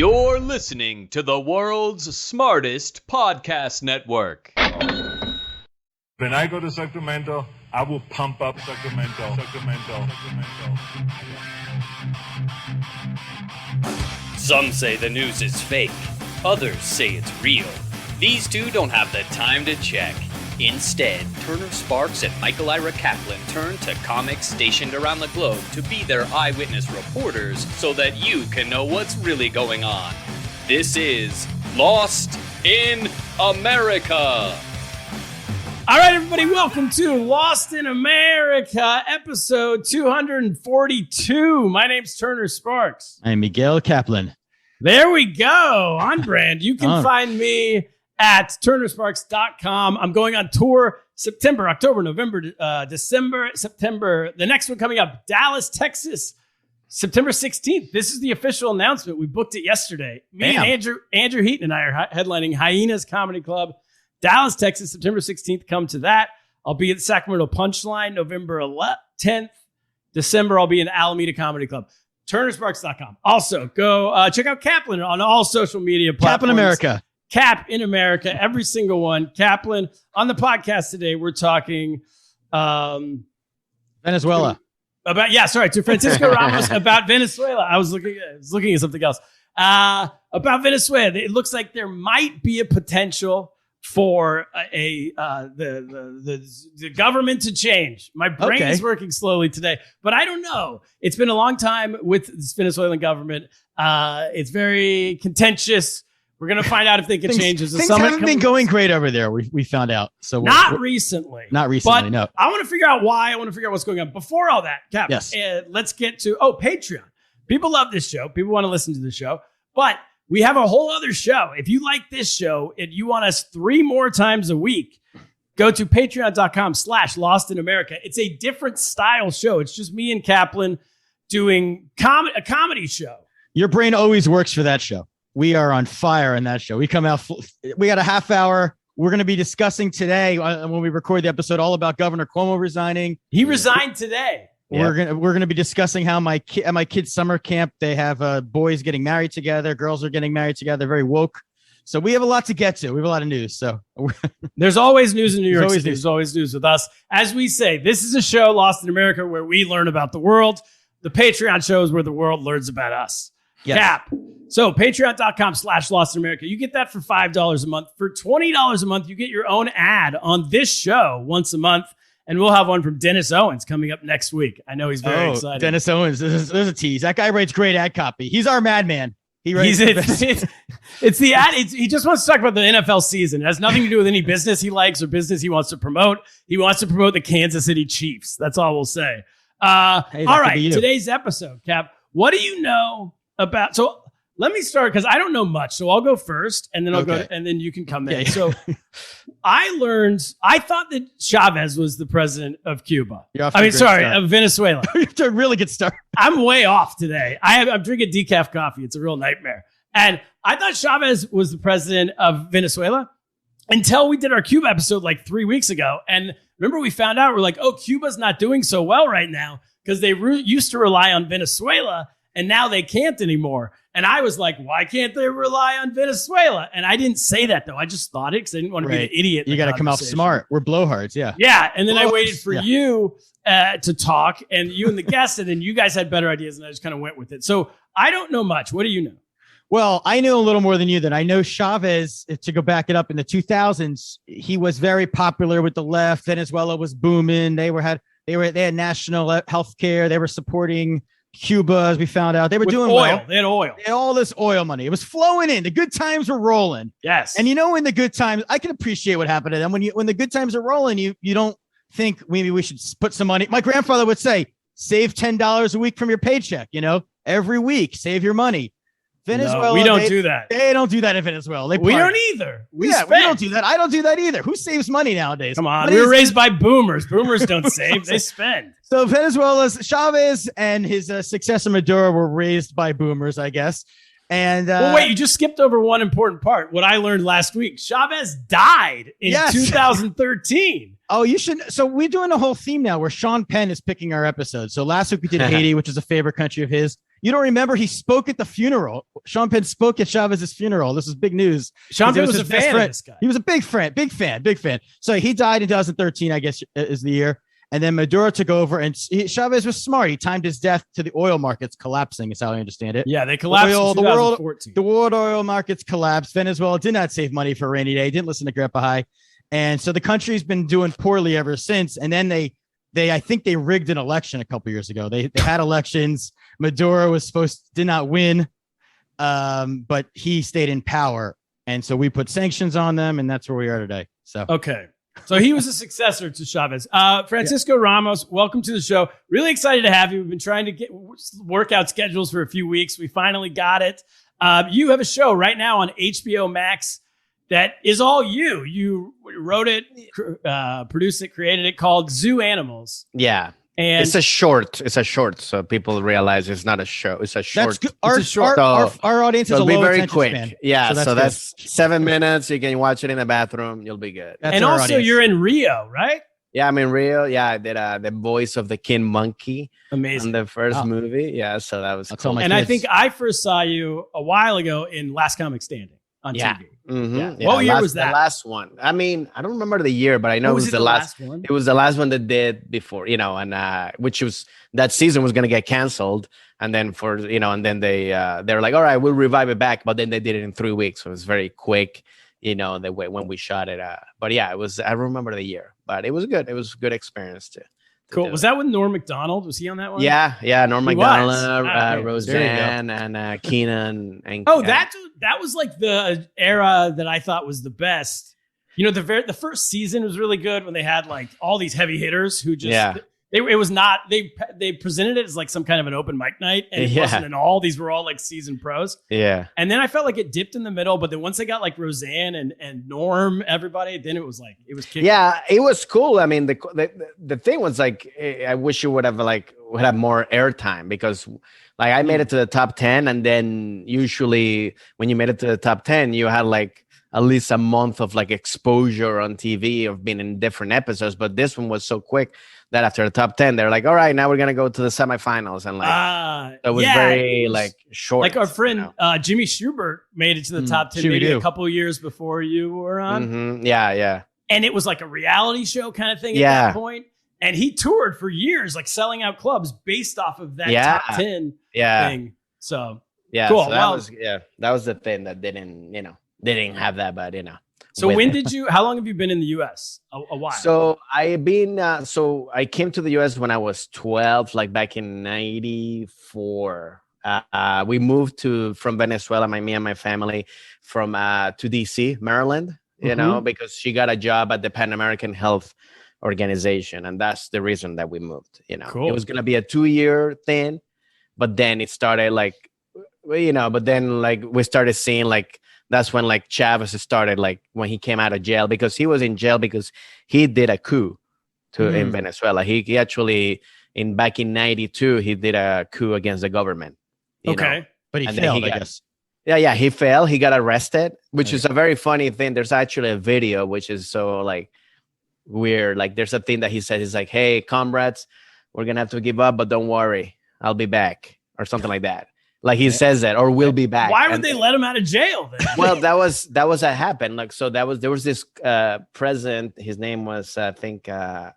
You're listening to the world's smartest podcast network. When I go to Sacramento, I will pump up Sacramento. Some say the news is fake. Others say it's real. These two don't have the time to check. Instead, Turner Sparks and Michael Ira Kaplan turn to comics stationed around the globe to be their eyewitness reporters so that you can know what's really going on. This is Lost in America. All right, everybody, welcome to Lost in America, episode 242. My name's Turner Sparks. I'm Miguel Kaplan. There we go, on brand. You can find me at turnersparks.com. I'm going on tour September, October, November, December, September. The next one coming up, Dallas, Texas, September 16th. This is the official announcement. We booked it yesterday. Me and Andrew Heaton and I are headlining Hyenas Comedy Club, Dallas, Texas, September 16th. Come to that. I'll be at the Sacramento Punchline November 10th. December, I'll be in Alameda Comedy Club. Turnersparks.com. Also, go check out Kaplan on all social media platforms. Kaplan America. Cap in America, every single one. Kaplan. On the podcast today, we're talking Venezuela. To Francisco Ramos about Venezuela. I was looking at something else. About Venezuela. It looks like there might be a potential for the government to change. My brain is working slowly today, but I don't know. It's been a long time with this Venezuelan government. It's very contentious. We're going to find out if they can change. Things haven't been going great over there. We found out. So Not recently. But no. I want to figure out why. I want to figure out what's going on. Before all that, Cap, yes. Let's get to Patreon. People love this show. People want to listen to the show. But we have a whole other show. If you like this show and you want us 3 more times a week, go to patreon.com/Lost in America. It's a different style show. It's just me and Kaplan doing a comedy show. Your brain always works for that show. We are on fire in that show. We come out. We got a half hour. We're going to be discussing today when we record the episode all about Governor Cuomo resigning. He resigned today. We're gonna be discussing how at my kids' summer camp they have boys getting married together, girls are getting married together. Very woke. So we have a lot to get to. We have a lot of news. So there's always news in New York City. There's always news with us. As we say, this is a show, Lost in America, where we learn about the world. The Patreon show is where the world learns about us. Yes. Cap. So patreon.com/Lost in America. You get that for $5 a month. For $20 a month, you get your own ad on this show once a month. And we'll have one from Dennis Owens coming up next week. I know he's very excited. Dennis Owens. There's a tease. That guy writes great ad copy. He's our madman. He writes it's the ad. He just wants to talk about the NFL season. It has nothing to do with any business he likes or business he wants to promote. He wants to promote the Kansas City Chiefs. That's all we'll say. All right. Today's episode, Cap. What do you know about? So let me start because I don't know much. So I'll go first, and then I'll go, and then you can come in. So I thought that Chavez was the president of Cuba. Of Venezuela. You're a really good start. I'm way off today. I'm drinking decaf coffee. It's a real nightmare. And I thought Chavez was the president of Venezuela until we did our Cuba episode like 3 weeks ago. And remember, we found out, we're like, Cuba's not doing so well right now because they used to rely on Venezuela. And now they can't anymore. And I was like, why can't they rely on Venezuela? And I didn't say that, though. I just thought it because I didn't want to be an idiot. You got to come off smart. We're blowhards. Yeah. Yeah. And then I waited for you to talk and you and the guest. And then you guys had better ideas. And I just kind of went with it. So I don't know much. What do you know? Well, I know a little more than you. I know Chavez, to go back it up in the 2000s, he was very popular with the left. Venezuela was booming. They had national health care. They were supporting Cuba, as we found out. They were doing oil. well. They had oil. They had all this oil money. It was flowing in. The good times were rolling. Yes. And in the good times, I can appreciate what happened to them. When the good times are rolling, you don't think maybe we should put some money. My grandfather would say, save $10 a week from your paycheck, every week, save your money. Venezuela, no, we don't do that. They don't do that in Venezuela. We don't either. We don't do that. I don't do that either. Who saves money nowadays? Come on. We were raised by boomers. Boomers don't save. They spend. So Venezuela's Chavez and his successor Maduro were raised by boomers, I guess. And well, wait, you just skipped over one important part. What I learned last week. Chavez died in 2013. Oh, you should. So we're doing a whole theme now where Sean Penn is picking our episodes. So last week we did Haiti, which is a favorite country of his. You don't remember? He spoke at the funeral. Sean Penn spoke at Chavez's funeral. This is big news. Sean Penn was a fan of this guy. He was a big fan. So he died in 2013, I guess, is the year. And then Maduro took over, and Chavez was smart. He timed his death to the oil markets collapsing, is how I understand it. Yeah, they collapsed in 2014. The world oil markets collapsed. Venezuela did not save money for a rainy day. Didn't listen to Grandpa High. And so the country's been doing poorly ever since. And then I think they rigged an election a couple years ago. They had elections. Maduro did not win, but he stayed in power. And so we put sanctions on them, and that's where we are today. So okay. So he was a successor to Chavez. Francisco Ramos, welcome to the show. Really excited to have you. We've been trying to get workout schedules for a few weeks. We finally got it. You have a show right now on HBO Max that is all you. You wrote it, produced it, created it, called Zoo Animals. Yeah. And it's a short, so people realize it's not a show. It's a short. Our audience is a be low very attention quick. span. Yeah, so that's 7 minutes. You can watch it in the bathroom. You'll be good. And also, audience. You're in Rio, right? Yeah, I'm in Rio. Yeah, I did the voice of the King Monkey. Amazing. In the first movie. Yeah, so that was cool. And I think I first saw you a while ago in Last Comic Standing on TV. Mm-hmm. Yeah. What year was that? The last one. I mean, I don't remember the year, but I know it was the last one. It was the last one that did before, and which was that season was going to get canceled. And then and then they're like, all right, we'll revive it back. But then they did it in 3 weeks. So it was very quick, the way when we shot it. But yeah, I remember the year, but it was good. It was a good experience too. Cool. Was that with Norm Macdonald? Was he on that one? Yeah. Norm Macdonald, Roseanne, and Keenan. And that was like the era that I thought was the best. The first season was really good when they had like all these heavy hitters who just they presented it as like some kind of an open mic night, and it wasn't at all. These were all like seasoned pros. Yeah. And then I felt like it dipped in the middle, but then once they got like Roseanne and Norm, everybody, then it was kicking. Yeah, it was cool. I mean, the thing was like, I wish you would have more airtime, because like I made it to the top 10, and then usually when you made it to the top 10, you had like at least a month of like exposure on TV of being in different episodes. But this one was so quick that after the top 10, they're like, all right, now we're going to go to the semifinals. And like, it was very like short. Like our friend Jimmy Schubert made it to the top 10 maybe a couple of years before you were on. Mm-hmm. Yeah. And it was like a reality show kind of thing at that point. And he toured for years, like selling out clubs based off of that top 10 thing. So cool. So that was the thing that didn't have that, but So how long have you been in the US? A while. So I came to the US when I was 12, like back in 94. We moved from Venezuela, me and my family, to DC, Maryland, because she got a job at the Pan American Health Organization. And that's the reason that we moved, Cool. It was going to be a 2-year thing, but then it started but then like we started seeing like, that's when like Chavez started, like when he came out of jail, because he was in jail because he did a coup in Venezuela. He actually back in 92, he did a coup against the government. Okay. But he failed, I guess. Yeah, he failed. He got arrested, which is a very funny thing. There's actually a video, which is so like weird. Like there's a thing that he said, he's like, hey, comrades, we're going to have to give up, but don't worry, I'll be back, or something like that. Like he says that, or we'll be back. Why would they let him out of jail then? Well, that was what happened. Like, so there was this president. His name was, I think, what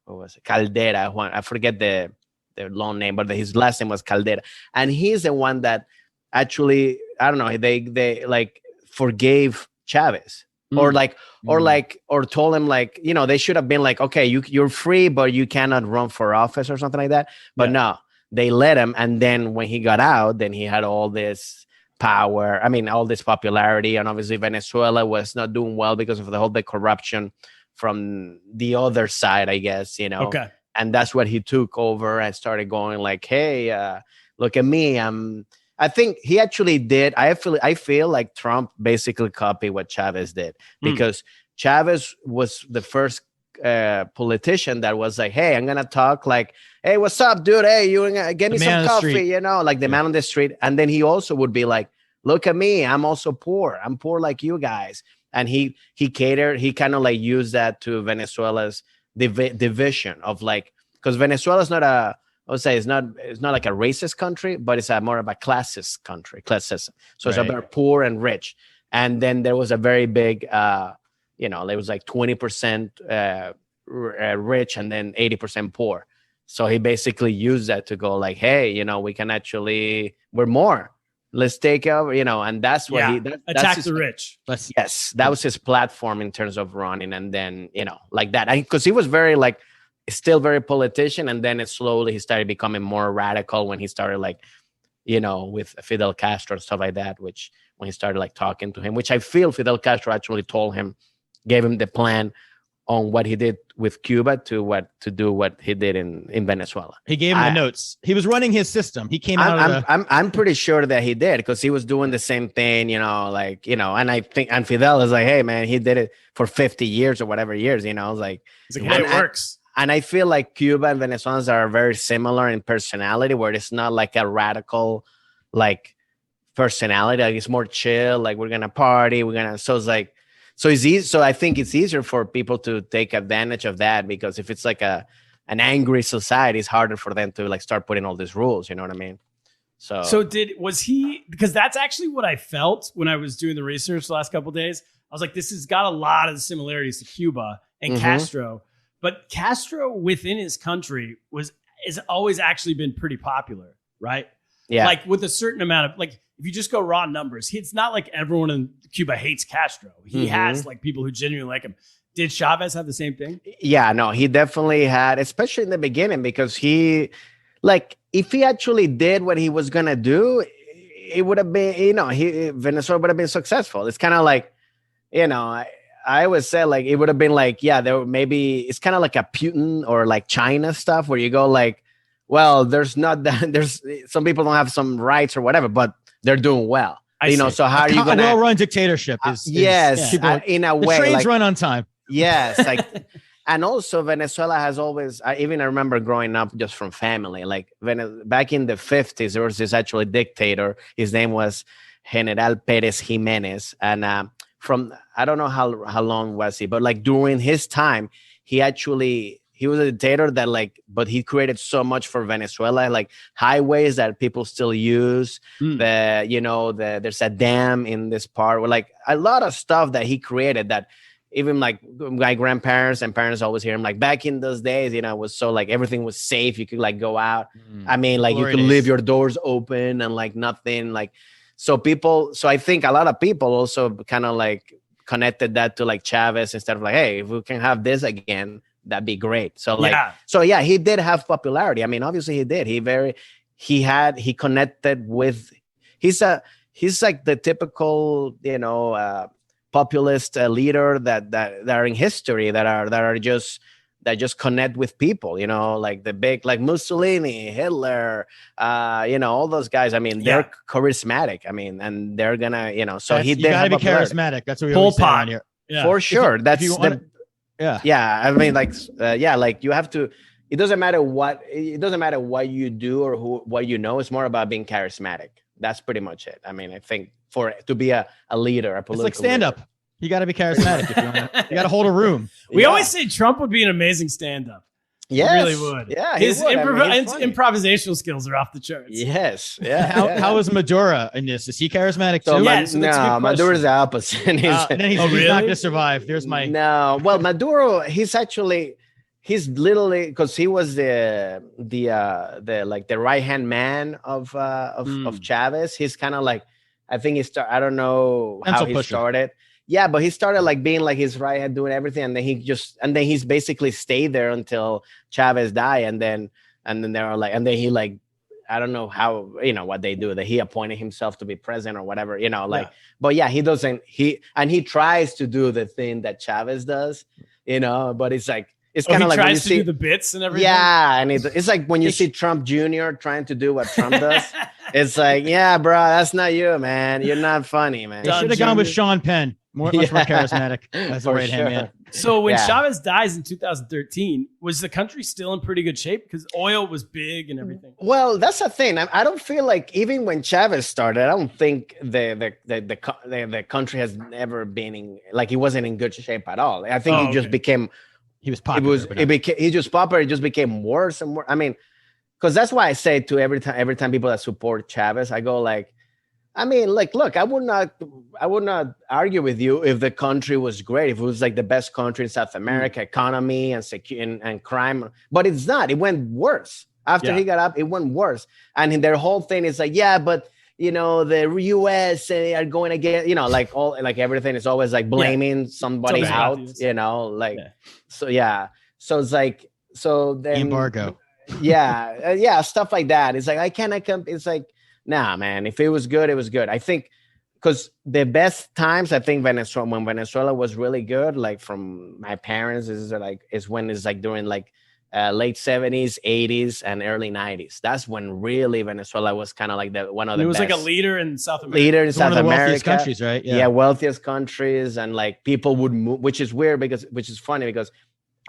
was it? Caldera. Juan. I forget the long name, but his last name was Caldera. And he's the one that actually, I don't know, they like forgave Chavez, or told him like, they should have been like, okay, you're free, but you cannot run for office or something like that. But no. They let him, and then when he got out, then he had all this power. I mean, all this popularity, and obviously Venezuela was not doing well because of the corruption from the other side, I guess, Okay. And that's what he took over and started going like, hey, look at me. I think he actually did. I feel like Trump basically copied what Chavez did, because Chavez was the first politician that was like, hey, I'm gonna talk like, hey, what's up, dude? Hey, you get me some coffee, like the man on the street. And then he also would be like, look at me, I'm also poor. I'm poor like you guys. And he kind of like used that to Venezuela's division of like, because Venezuela is not I would say it's not like a racist country, but it's a more of a classist country, classism. So it's about poor and rich. And then there was a very big, you know, it was like 20% rich and then 80% poor. So he basically used that to go like, hey, you know, we can actually, we're more. Let's take over, you know, and that's what attack the rich. Yes, that was his platform in terms of running. And then, you know, like that. Because he was very like, still very politician. And then he started becoming more radical when he started like, you know, with Fidel Castro and stuff like that, which when he started like talking to him, which I feel Fidel Castro actually gave him the plan on what he did with Cuba to do what he did in Venezuela. He gave him the notes. He was running his system. He came out. I'm pretty sure that he did, because he was doing the same thing, you know, like, you know, and I think, and Fidel is like, hey man, he did it for 50 years or whatever years, you know, like hey, it works. And I feel like Cuba and Venezuelans are very similar in personality, where it's not like a radical, like personality, like it's more chill, like we're gonna party, so it's like, so it's easy. So I think it's easier for people to take advantage of that, because if it's like an angry society, it's harder for them to like start putting all these rules. You know what I mean? So was he? Because that's actually what I felt when I was doing the research the last couple of days. I was like, this has got a lot of similarities to Cuba and Castro, but Castro within his country has always actually been pretty popular, right? Yeah, like with a certain amount of like. If you just go raw numbers, it's not like everyone in Cuba hates Castro. He has like people who genuinely like him. Did Chavez have the same thing? Yeah, no, he definitely had, especially in the beginning, because he, like, if he actually did what he was gonna do, it would have been, you know, Venezuela would have been successful. It's kind of like, you know, I always say like it would have been like, yeah, it's kind of like a Putin or like China stuff where you go like, well, there's some people don't have some rights or whatever, but they're doing well. You know, so how are you going to... A well-run dictatorship is in a way. The trains like, run on time. Yes. Like, and also Venezuela has always... I remember growing up just from family. Like back in the 50s, there was this actually dictator. His name was General Perez Jimenez. And I don't know how long was he, but like during his time, he was a dictator that like, but he created so much for Venezuela, like highways that people still use. There's a dam in this part, where like a lot of stuff that he created that even like my grandparents and parents always hear him like, back in those days, you know, it was so like everything was safe. You could like go out. I mean, like you could leave your doors open and like nothing like, so I think a lot of people also kind of like connected that to like Chavez, instead of like, hey, if we can have this again, that'd be great. So like, he did have popularity. I mean, obviously he did. He connected with, he's like the typical, you know, populist leader that are in history that just connect with people, you know, like the big, like Mussolini, Hitler, you know, all those guys. I mean, they're charismatic. I mean, and they're gonna, you know, so you gotta be charismatic. That's what we always say around here. Yeah. For sure. Yeah. I mean, like, like you have to, it doesn't matter what you do or what you know. It's more about being charismatic. That's pretty much it. I mean, I think to be a leader, a political it's like stand up. You got to be charismatic if you want to. You got to hold a room. We always say Trump would be an amazing stand up. Yes. He really would. Yeah. His improvisational skills are off the charts. Yes. Yeah. How is Maduro in this? Is he charismatic too? No, Maduro's the opposite. He's not going to survive. There's my... No. Well, Maduro, he's literally, because he was the right-hand man of Chavez. He's kind of like, I think I don't know how he started. Yeah, but he started like being like his right hand, doing everything, and then he's basically stayed there until Chavez died, and then they were like, and then he like, I don't know how, you know, what they do, that he appointed himself to be president or whatever, you know, like, but yeah, he tries to do the thing that Chavez does, you know, but it's like, it's kind of like tries to do the bits and everything. Yeah, and it's like when you see Trump Jr. trying to do what Trump does, it's like, yeah, bro, that's not you, man. You're not funny, man. They should have gone with Sean Penn. Much more charismatic as a right hand man. So when Chavez dies in 2013, was the country still in pretty good shape? Because oil was big and everything. Well, that's the thing. I don't feel like even when Chavez started, I don't think the country has ever been in, like, he wasn't in good shape at all. I think he just became. He was popular. He just popular. It just became worse and worse. I mean, because that's why I say to every time people that support Chavez, I go like, I mean, like, look, I would not argue with you if the country was great, if it was like the best country in South America, economy and crime, but it's not. It went worse after he got up. It went worse, and their whole thing is like, yeah, but you know, the U.S. are going to get, you know, like everything is always like blaming somebody out, you know, like, so it's like, so then embargo, stuff like that. It's like it's like. Nah, man, if it was good, it was good. I think because the best times, I think when Venezuela was really good, like from my parents, is when it's like during like late 70s, 80s, and early 90s. That's when really Venezuela was kind of like one of the best. It was like a leader in South America. One of the wealthiest countries, right? Yeah, wealthiest countries. And like people would move, which is weird which is funny because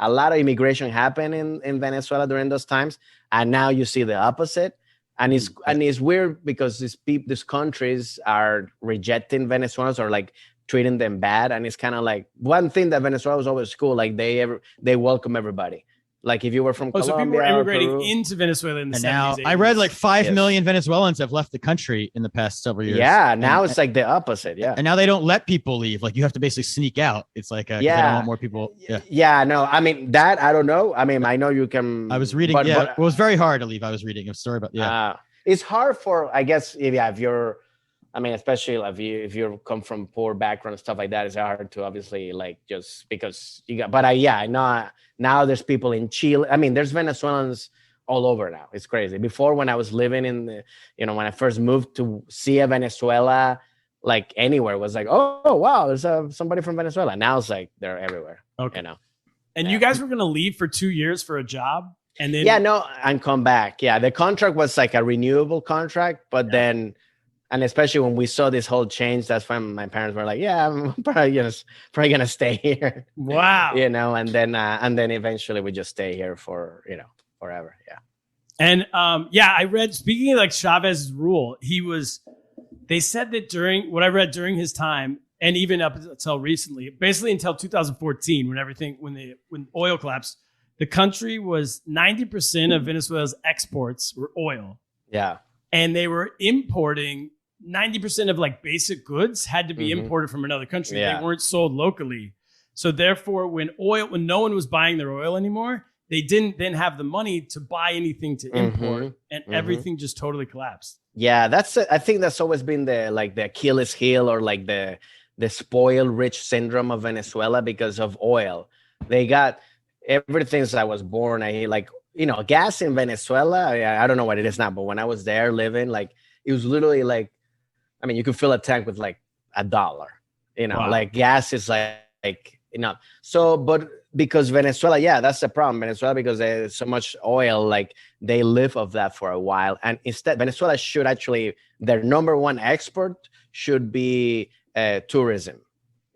a lot of immigration happened in Venezuela during those times. And now you see the opposite. And it's weird because these countries are rejecting Venezuelans or like treating them bad. And it's kind of like one thing that Venezuela was always cool. Like they welcome everybody. Like if you were from Colombia, so people were immigrating Peru, into Venezuela in the 70s. Now 80s. I read like 5 million Venezuelans have left the country in the past several years. Yeah, now it's like the opposite. Yeah, and now they don't let people leave. Like you have to basically sneak out. It's like they don't want more people. Yeah. No, I mean that I don't know. I mean I know you can. I was reading. But it was very hard to leave. I was reading a story about it's hard for I guess if you're. I mean, especially if you come from poor background and stuff like that, it's hard to obviously like just because you got. But I know now there's people in Chile. I mean, there's Venezuelans all over now. It's crazy. Before when I was living in when I first moved to see a Venezuela, like anywhere was like, oh wow, there's somebody from Venezuela. Now it's like they're everywhere. Okay. And you guys were gonna leave for 2 years for a job, and then and come back. Yeah, the contract was like a renewable contract, but then. And especially when we saw this whole change, that's when my parents were like, "Yeah, I'm probably gonna stay here." Wow, and then eventually we just stay here for forever. Yeah. And I read, speaking of like Chavez's rule, they said that during his time, and even up until recently, basically until 2014, when oil collapsed, the country was 90% of Venezuela's exports were oil. Yeah. And they were importing 90% of like basic goods had to be imported from another country. Yeah. They weren't sold locally. So therefore, when no one was buying their oil anymore, they didn't then have the money to buy anything to import, and everything just totally collapsed. Yeah, I think that's always been the Achilles heel or like the spoiled rich syndrome of Venezuela because of oil. They got everything since I was born. Gas in Venezuela, I don't know what it is now, but when I was there living, like it was literally like, I mean, you could fill a tank with like $1, wow. Like gas is like so, but because Venezuela, that's the problem. Venezuela, because there's so much oil, like they live off that for a while. And instead, Venezuela should actually, their number one export should be tourism.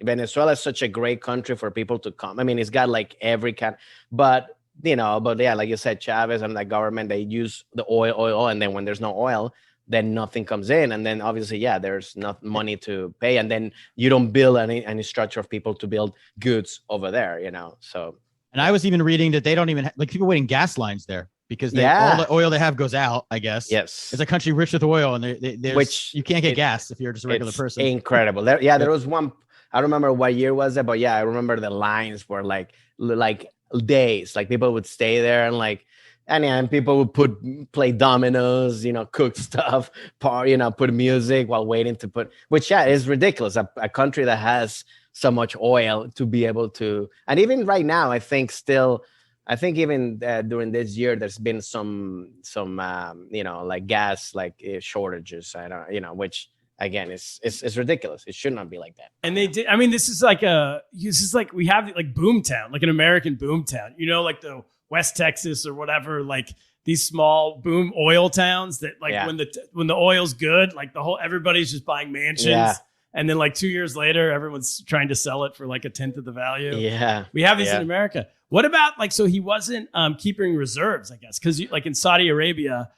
Venezuela is such a great country for people to come. I mean, it's got like every kind, but like you said, Chavez and the government, they use the oil, and then when there's no oil, then nothing comes in, and then obviously, there's not money to pay, and then you don't build any structure of people to build goods over there, So, and I was even reading that they don't even like people waiting gas lines there because all the oil they have goes out. I guess yes, it's a country rich with oil, and which you can't get gas if you're just a regular person. Incredible. There was one. I don't remember what year was it, but I remember the lines were like days. Like people would stay there and people would play dominoes, cook stuff, put music while waiting to put, which is ridiculous. A country that has so much oil to be able to, and even right now, I think even during this year, there's been some like gas, shortages, which again, it's ridiculous. It should not be like that. And they did. I mean, this is like we have like boomtown, like an American boomtown. Like the West Texas or whatever, like these small boom oil towns that when the oil's good, like everybody's just buying mansions. Yeah. And then like 2 years later, everyone's trying to sell it for like a tenth of the value. Yeah. We have these in America. What about so he wasn't keeping reserves, I guess, because like in Saudi Arabia,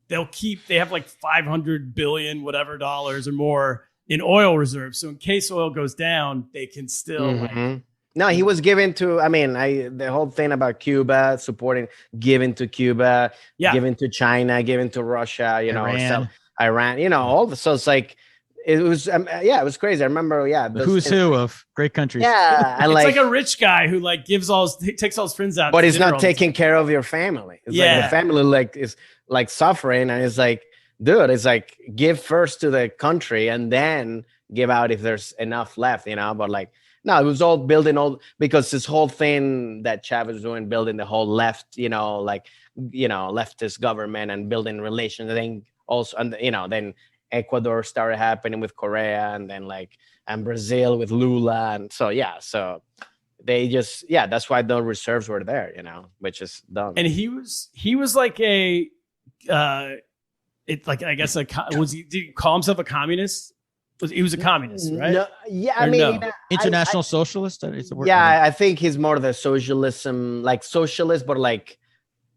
they have like 500 billion whatever dollars or more in oil reserves. So in case oil goes down, they can still No, he was given to. I mean, the whole thing about Cuba supporting, giving to Cuba, giving to China, giving to Russia. You know, Iran. You know, all the. So it's like, it was. It was crazy. I remember. Yeah, the who's who of great countries. Yeah, and it's like a rich guy who like takes all his friends out, but he's not taking care of your family. It's like the family like is like suffering, and it's like, dude, it's like give first to the country and then give out if there's enough left. You know, but like. No, it was all building because this whole thing that Chavez was doing, building the whole left, leftist government and building relations. I think also, and then Ecuador started happening with Korea, and then and Brazil with Lula, and so they just that's why the reserves were there, which is dumb. And he was like a, did he call himself a communist? He was a communist, right? No, yeah, I mean, no? International socialist. I think he's more the socialism, like socialist, but like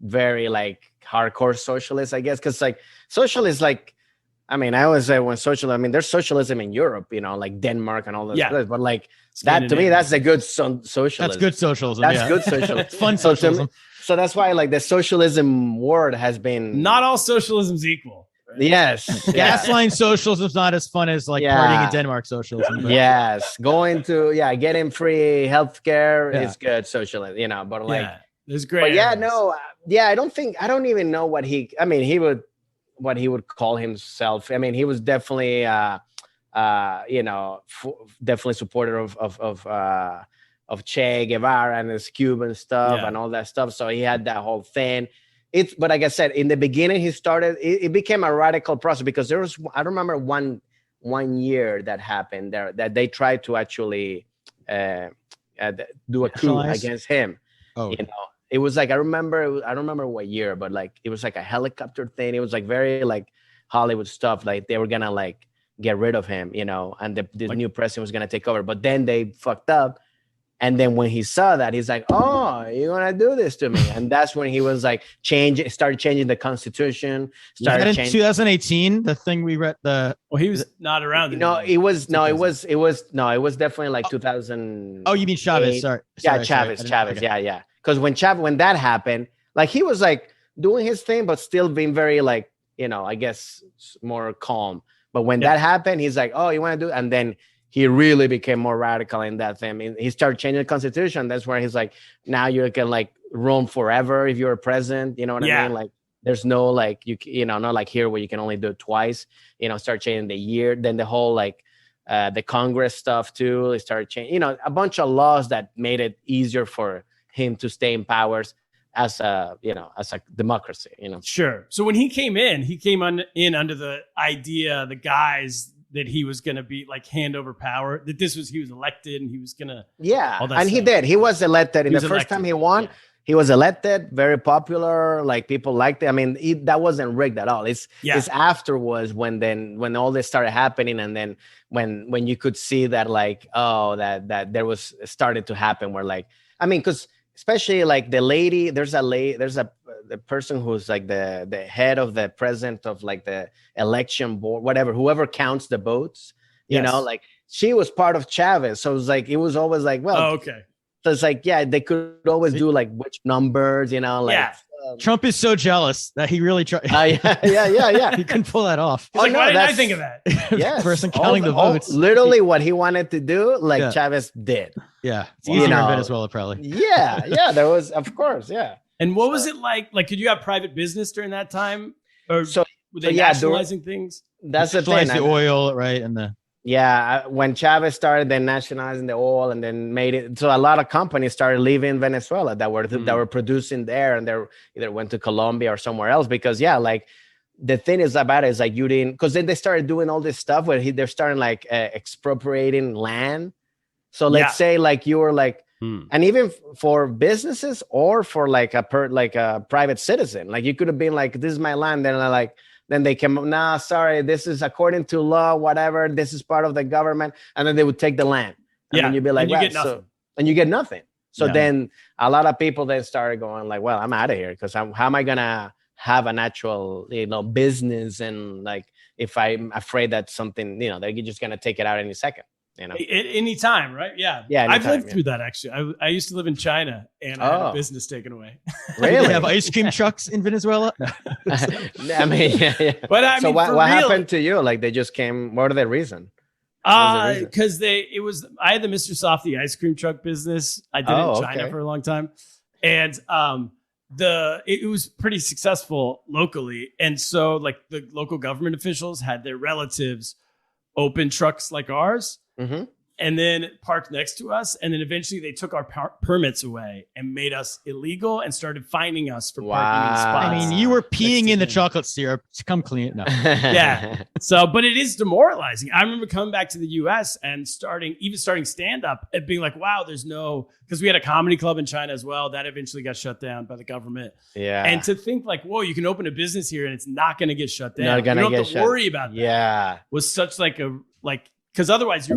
very like hardcore socialist, I guess. Because like socialist, like, I mean, I always say when socialism, I mean, there's socialism in Europe, like Denmark and all those places, but like that to me, that's a good socialism. That's good socialism. That's good socialism. It's fun socialism. So that's why like the socialism word has been. Not all socialism's equal. Yes. Gasline socialism is not as fun as like partying in Denmark socialism. But. Yes. Going to, getting free healthcare is good socialism, but like, there's great. But I don't even know what he would call himself. I mean, he was definitely, definitely supporter of Che Guevara and his Cuban stuff and all that stuff. So he had that whole thing. But like I said, in the beginning, it became a radical process because I remember one year that happened there that they tried to actually do a coup against him. Oh. It was like, I don't remember what year, but like, it was like a helicopter thing. It was like very like Hollywood stuff. Like they were going to like get rid of him, and the new president was going to take over, but then they fucked up. And then when he saw that, he's like, "Oh, you're gonna do this to me," and that's when he was like, started changing the constitution. Started in 2018. The thing we read. He was not around. It was definitely like 2000. Oh, you mean Chavez? Sorry. Chavez. Okay. Yeah. Because when that happened, like he was like doing his thing, but still being very like I guess more calm. But when that happened, he's like, "Oh, you want to do?" And then he really became more radical in that thing. I mean, he started changing the constitution. That's where he's like, now you can like roam forever if you're a president. You know what I mean? Like, there's no like not like here where you can only do it twice. Start changing the year. Then the whole like the Congress stuff too. They started changing. A bunch of laws that made it easier for him to stay in powers as a democracy. Sure. So when he came in under the idea, the guys that he was going to be like hand over power, that he was elected and he was going to. Yeah. And stuff. He did. He was elected. First time he won, he was elected, very popular. Like people liked it. I mean, that wasn't rigged at all. It's afterwards when all this started happening. And then when you could see that like, that there was started to happen where like, I mean, cause especially like the person who's like the head of the president of like the election board, whoever counts the votes, like she was part of Chavez. So it was always like, well, okay. So it's like, they could always do like which numbers, Trump is so jealous that he really tried. Yeah. He couldn't pull that off. Why didn't I think of that? Yes. Person counting the votes. Literally what he wanted to do, like Chavez did. Yeah. It's easier in Venezuela, probably. Yeah. There was, of course. Yeah. And what was it like? Like, could you have private business during that time? Or were they nationalizing things? That's the thing. The oil, right? And when Chavez started then nationalizing the oil and then made it, so a lot of companies started leaving Venezuela that were producing there, and they either went to Colombia or somewhere else because like the thing is about it is like you didn't, because then they started doing all this stuff where they're starting like expropriating land. So let's say like you were like, and even for businesses or for like a private citizen, like you could have been like, this is my land, then they came up, nah, sorry, this is according to law, whatever, this is part of the government. And then they would take the land. And then you'd be like, and you get nothing. So then a lot of people then started going like, well, I'm out of here because how am I going to have an actual, business? And like, if I'm afraid that something, they're just going to take it out any second. you know. At any time, right? Yeah. Yeah, I've anytime, lived through that actually. I used to live in China and I had a business taken away. Really? They have ice cream trucks in Venezuela. I mean, yeah. But I So mean, what happened to you? Like they just came. What are the reason? Because I had the Mr. Softy ice cream truck business. I did it in China for a long time, and it was pretty successful locally. And so like the local government officials had their relatives open trucks like ours, and then parked next to us. And then eventually they took our permits away and made us illegal and started fining us for parking in spots. I mean, you were peeing in the chocolate syrup. Come clean it. No. Yeah. So, but it is demoralizing. I remember coming back to the US and starting stand up and being like, wow, because we had a comedy club in China as well. That eventually got shut down by the government. Yeah. And to think like, whoa, you can open a business here and it's not going to get shut down. Not gonna you don't get have to worry about that. Yeah. Was such because otherwise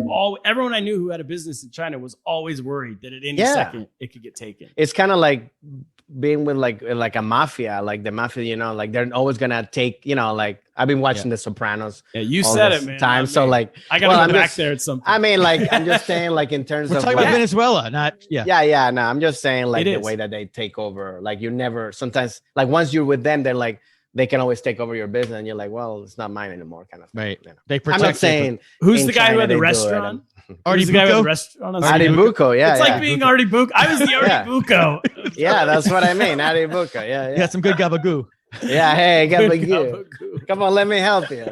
everyone I knew who had a business in China was always worried that at any second it could get taken. It's kind of like being with like a mafia, like the mafia, you know, like they're always gonna take, you know, like I've been watching The Sopranos. Yeah, you said it, man. Time, so like I gotta go back there at some point. I mean, like I'm just saying, like in terms We're of talking about Venezuela, not No, I'm just saying like the way that they take over. Like you never sometimes like once you're with them, they're like they can always take over your business, and you're like, well, it's not mine anymore, kind of thing. Right. You know? They protect. I'm not saying who's the guy who had the restaurant? Artie the guy with the Bucco? restaurant on Artie Bucco, yeah. It's like being Artie Bucco. I was the Artie Bucco. Yeah, that's what I mean. Artie Bucco. Yeah. You got some good gabagoo. Yeah, hey, gabagoo. Come on, let me help you.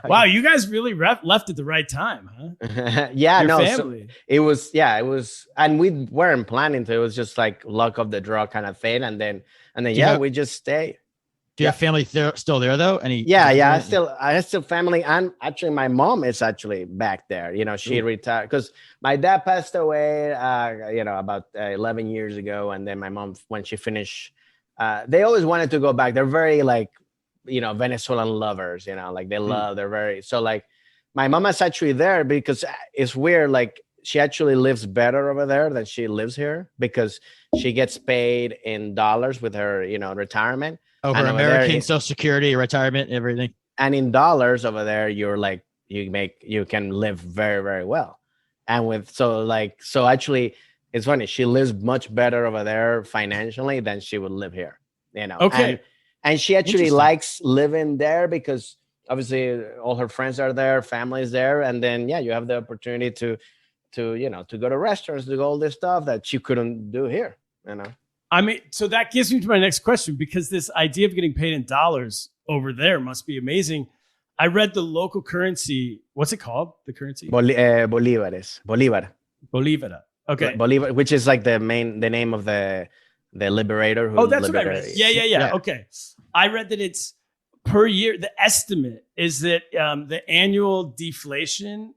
Wow, you guys really left at the right time, huh? Yeah, Your no, family. So it was, and we weren't planning to. It was just like luck of the draw kind of thing, and then we just stay. Do you have family still there though? I still family, and actually my mom is actually back there. You know, she retired because my dad passed away. About 11 years ago, and then my mom, when she finished, they always wanted to go back. They're very like, Venezuelan lovers. You know, like they're very so like. My mom is actually there because it's weird. Like she actually lives better over there than she lives here because she gets paid in dollars with her, retirement. Over American Social Security, retirement, everything. And in dollars over there, you're like, you can live very, very well. And so actually it's funny. She lives much better over there financially than she would live here, Okay. And she actually likes living there because obviously all her friends are there, family's there. And then, you have the opportunity to go to restaurants, to do all this stuff that she couldn't do here, I mean, so that gives me to my next question, because this idea of getting paid in dollars over there must be amazing. I read the local currency. What's it called? The currency? Bolívares. Bolívar. Okay. Bolívar, which is like the name of the liberator. That's what I read. Yeah. Okay. I read that it's per year. The estimate is that the annual deflation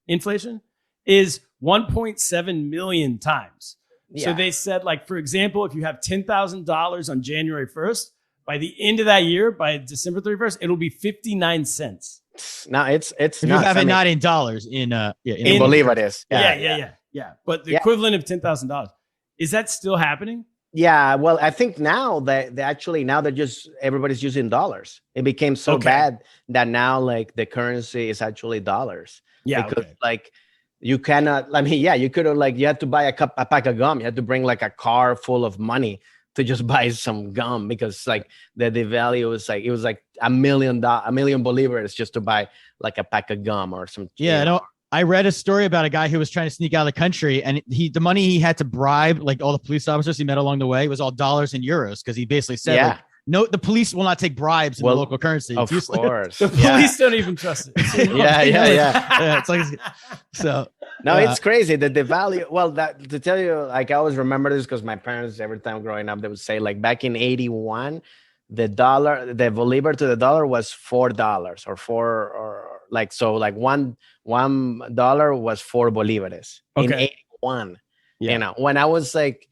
inflation is 1.7 million times. Yeah. So they said, like, for example, if you have $10,000 on January 1st, by the end of that year, by December 31st, it'll be 59 cents. No, it's if you have it not in dollars, in Bolívares. Yeah. But the equivalent of $10,000. Is that still happening? Yeah. Well, I think now that everybody's using dollars. It became so bad that now like the currency is actually dollars. Yeah. Because like you cannot, you could have you had to buy a pack of gum. You had to bring like a car full of money to just buy some gum because like the value was like, it was like $1 million bolivars just to buy like a pack of gum or some. Yeah. No, I read a story about a guy who was trying to sneak out of the country, and the money he had to bribe, like all the police officers he met along the way, was all dollars and euros. Cause he basically said, no, the police will not take bribes in the local currency. Of course. The police don't even trust it. Yeah. It's like, so. No, it's crazy that the value. Well, that to tell you, like I always remember this because my parents, every time growing up, they would say like back in 81, the Bolivar to the dollar was $4 or like, so like $1 was 4 Bolivares in 81. When I was like,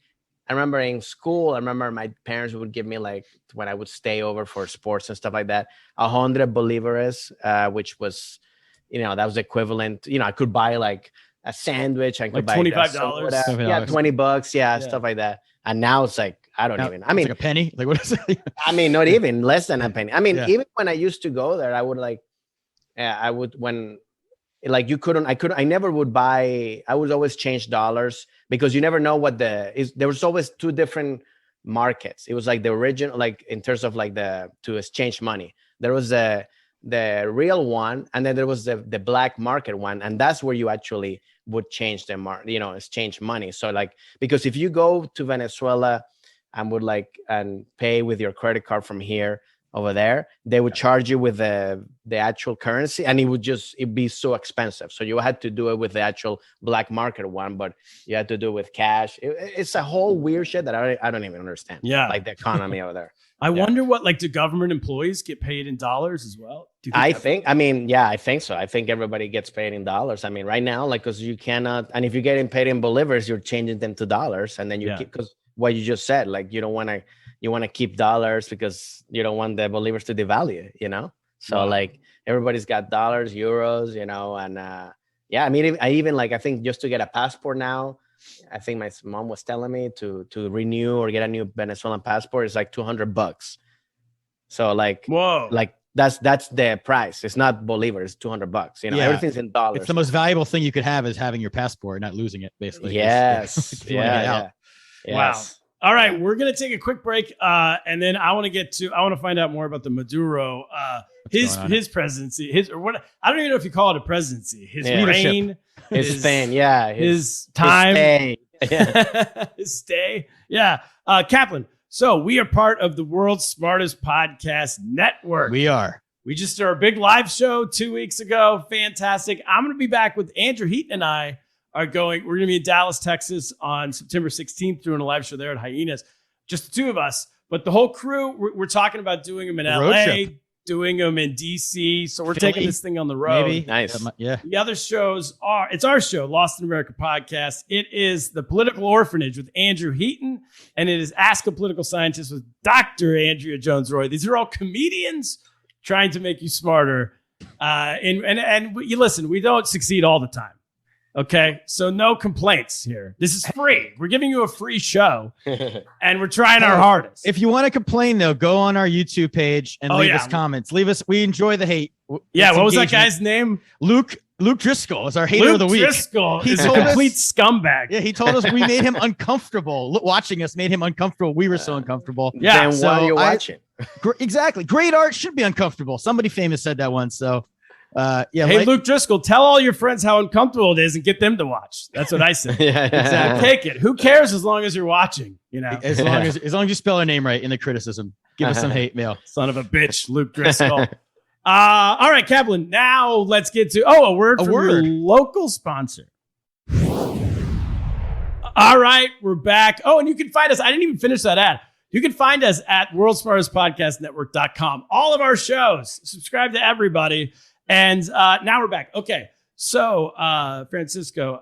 I remember in school, I remember my parents would give me like, when I would stay over for sports and stuff like that, 100 Bolivares, which was, that was equivalent. I could buy like a sandwich. I could buy $25. $20. Stuff like that. And now it's like, I don't even. I mean, like a penny. Like what is it? I mean, not even less than a penny. I mean, even when I used to go there, I would when like I never would buy. I would always change dollars because you never know what there was always two different markets. It was like the original, like in terms of like to exchange money. There was the real one, and then there was the black market one, and that's where you actually would change exchange money. So like, because if you go to Venezuela and would and pay with your credit card from here over there, they would charge you with the actual currency, and it'd be so expensive. So you had to do it with the actual black market one, but you had to do it with cash. It's a whole weird shit that I don't even understand. Yeah, like the economy over there. I wonder what, like, do government employees get paid in dollars as well? I think so. I think everybody gets paid in dollars. I mean, right now, like, because you cannot, and if you're getting paid in bolivars, you're changing them to dollars, and then you keep, because what you just said, like, you want to keep dollars because you don't want the bolivars to devalue, So like everybody's got dollars, euros, and I mean, I think just to get a passport now, I think my mom was telling me to renew or get a new Venezuelan passport is like $200. So like, whoa, like that's the price. It's not bolivars, it's $200. Everything's in dollars. It's the most valuable thing you could have is having your passport, not losing it, basically. Yes. Yeah. Wow. All right, we're gonna take a quick break, and then I want to find out more about the Maduro, his presidency, I don't even know if you call it a presidency, his reign, his thing, his time, his stay. his stay, Kaplan. So we are part of the world's smartest podcast network. We are. We just did our big live show 2 weeks ago. Fantastic. I'm going to be back with Andrew Heaton, and I we're going to be in Dallas, Texas on September 16th doing a live show there at Hyenas. Just the two of us, but the whole crew, we're talking about doing them in LA, doing them in DC. So we're taking this thing on the road. Maybe. Nice. Yeah. The other shows it's our show, Lost in America podcast. It is The Political Orphanage with Andrew Heaton, and it is Ask a Political Scientist with Dr. Andrea Jones-Roy. These are all comedians trying to make you smarter. And you listen, we don't succeed all the time. Okay, so no complaints here. This is free. We're giving you a free show, and we're trying our hardest. If you want to complain, though, go on our YouTube page and leave us comments. We enjoy the hate. Yeah, what was that guy's name? Luke Driscoll is our hater of the week. Driscoll is a complete scumbag. Yeah, he told us we made him uncomfortable. Watching us made him uncomfortable. We were so uncomfortable. Yeah, then why are you watching? Exactly. Great art should be uncomfortable. Somebody famous said that once, so... hey, Luke Driscoll, tell all your friends how uncomfortable it is and get them to watch. That's what I said. Exactly. Take it. Who cares as long as you're watching? As long as you spell our name right in the criticism, give us some hate mail. Son of a bitch, Luke Driscoll. All right, Kaplan. Now let's get to a word from your local sponsor. All right, we're back. Oh, and you can find us. I didn't even finish that ad. You can find us at worldsmartestpodcastnetwork.com. All of our shows. Subscribe to everybody. And now we're back. Okay. So, Francisco,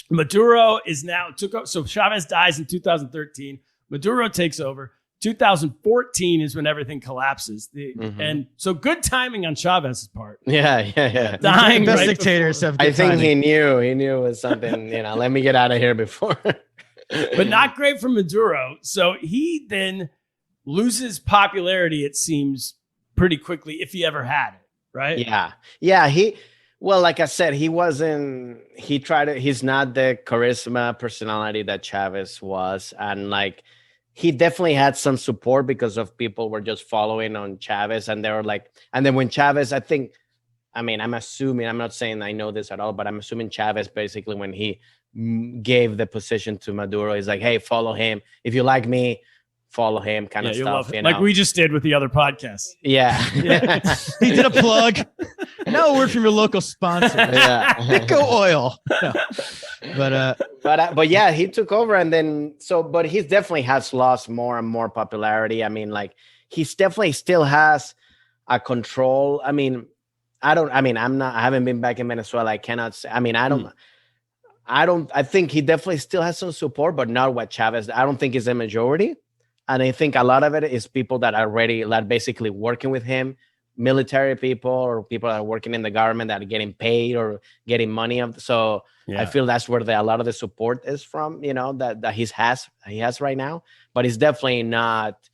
Maduro is now so Chavez dies in 2013. Maduro takes over. 2014 is when everything collapses. And so good timing on Chavez's part. Yeah. Dying best right dictators have good I think timing. he knew it was something, let me get out of here before. But not great for Maduro. So he then loses popularity, it seems, pretty quickly, if he ever had it. Right. Yeah. Like I said, he's not the charisma personality that Chavez was. And like, he definitely had some support because of people were just following on Chavez. And they were like, and then when Chavez, I'm assuming, I'm not saying I know this at all, but I'm assuming Chavez basically, when he gave the position to Maduro, he's like, hey, follow him. If you like me, follow him, kind of stuff. Like we just did with the other podcasts. Yeah. He did a plug. No word from your local sponsor. Bitco Oil. No. But yeah, he took over, and then but he definitely has lost more and more popularity. I mean, like, he's definitely still has a control. I haven't been back in Venezuela. I cannot say. I think he definitely still has some support, but not what Chavez. I don't think is a majority. And I think a lot of it is people that are already basically working with him, military people or people that are working in the government that are getting paid or getting money. So I feel that's where a lot of the support is from, that he has right now. But it's definitely not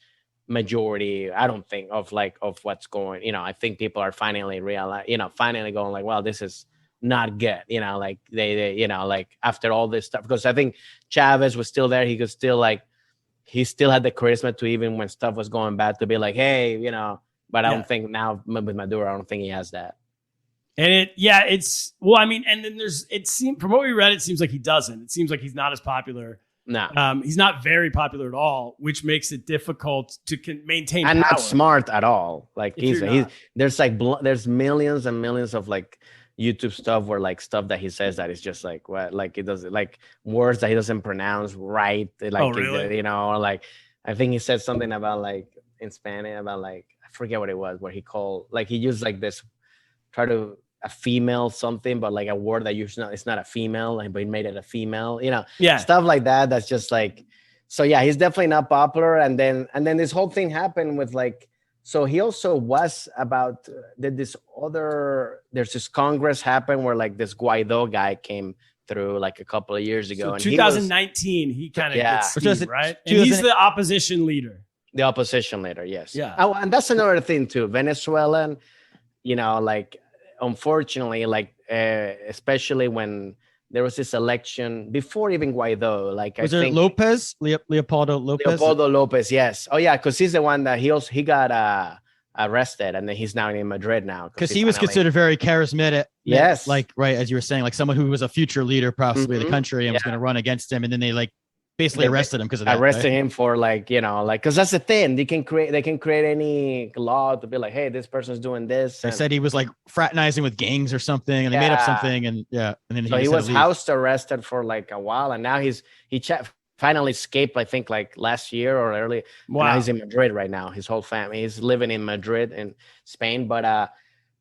majority, I don't think, of what's going. I think people are finally finally going like, well, this is not good, you know, like they you know, like after all this stuff, because I think Chavez was still there. He could still like, he still had the charisma to, even when stuff was going bad, to be like, hey, you know, but I don't think now with Maduro, I don't think he has that. And it's, well, I mean, and then it seems, from what we read, it seems like he doesn't. It seems like he's not as popular. No. He's not very popular at all, which makes it difficult to maintain and power. Not smart at all. Like he's there's like there's millions and millions of like YouTube stuff where like stuff that he says that is just like what, like it doesn't, like words that he doesn't pronounce right. Like, really? You know, or like I think he said something about like in Spanish about like, I forget what it was, where he called, like he used like this, try to a female something, but like a word that usually it's not a female, like, but he made it a female, you know, stuff like that. That's just like, so yeah, he's definitely not popular. And then this whole thing happened with like, so he also was about there's this Congress happened where like this Guaido guy came through like a couple of years ago. So and 2019, he kind of gets steam, right? And he's the opposition leader. The opposition leader, yes. Yeah. Oh, and that's another thing too. Venezuelan, you know, like, unfortunately, like especially when there was this election before even Guaido, like was I think Lopez, Leopoldo Lopez, yes. Oh yeah, because he's the one that he got arrested, and then he's now in Madrid now. Because he was considered very charismatic. Yes, like right as you were saying, like someone who was a future leader, possibly of the country, and was going to run against him, and then they like basically arrested him because of that. Arrested him for like, you know, like, because that's the thing. They can create any law to be like, hey, this person's doing this. They said he was like fraternizing with gangs or something, and they made up something, and then he was house arrested for like a while, and now he finally escaped. I think like last year or early. Wow. Now he's in Madrid right now. His whole family is living in Madrid in Spain. But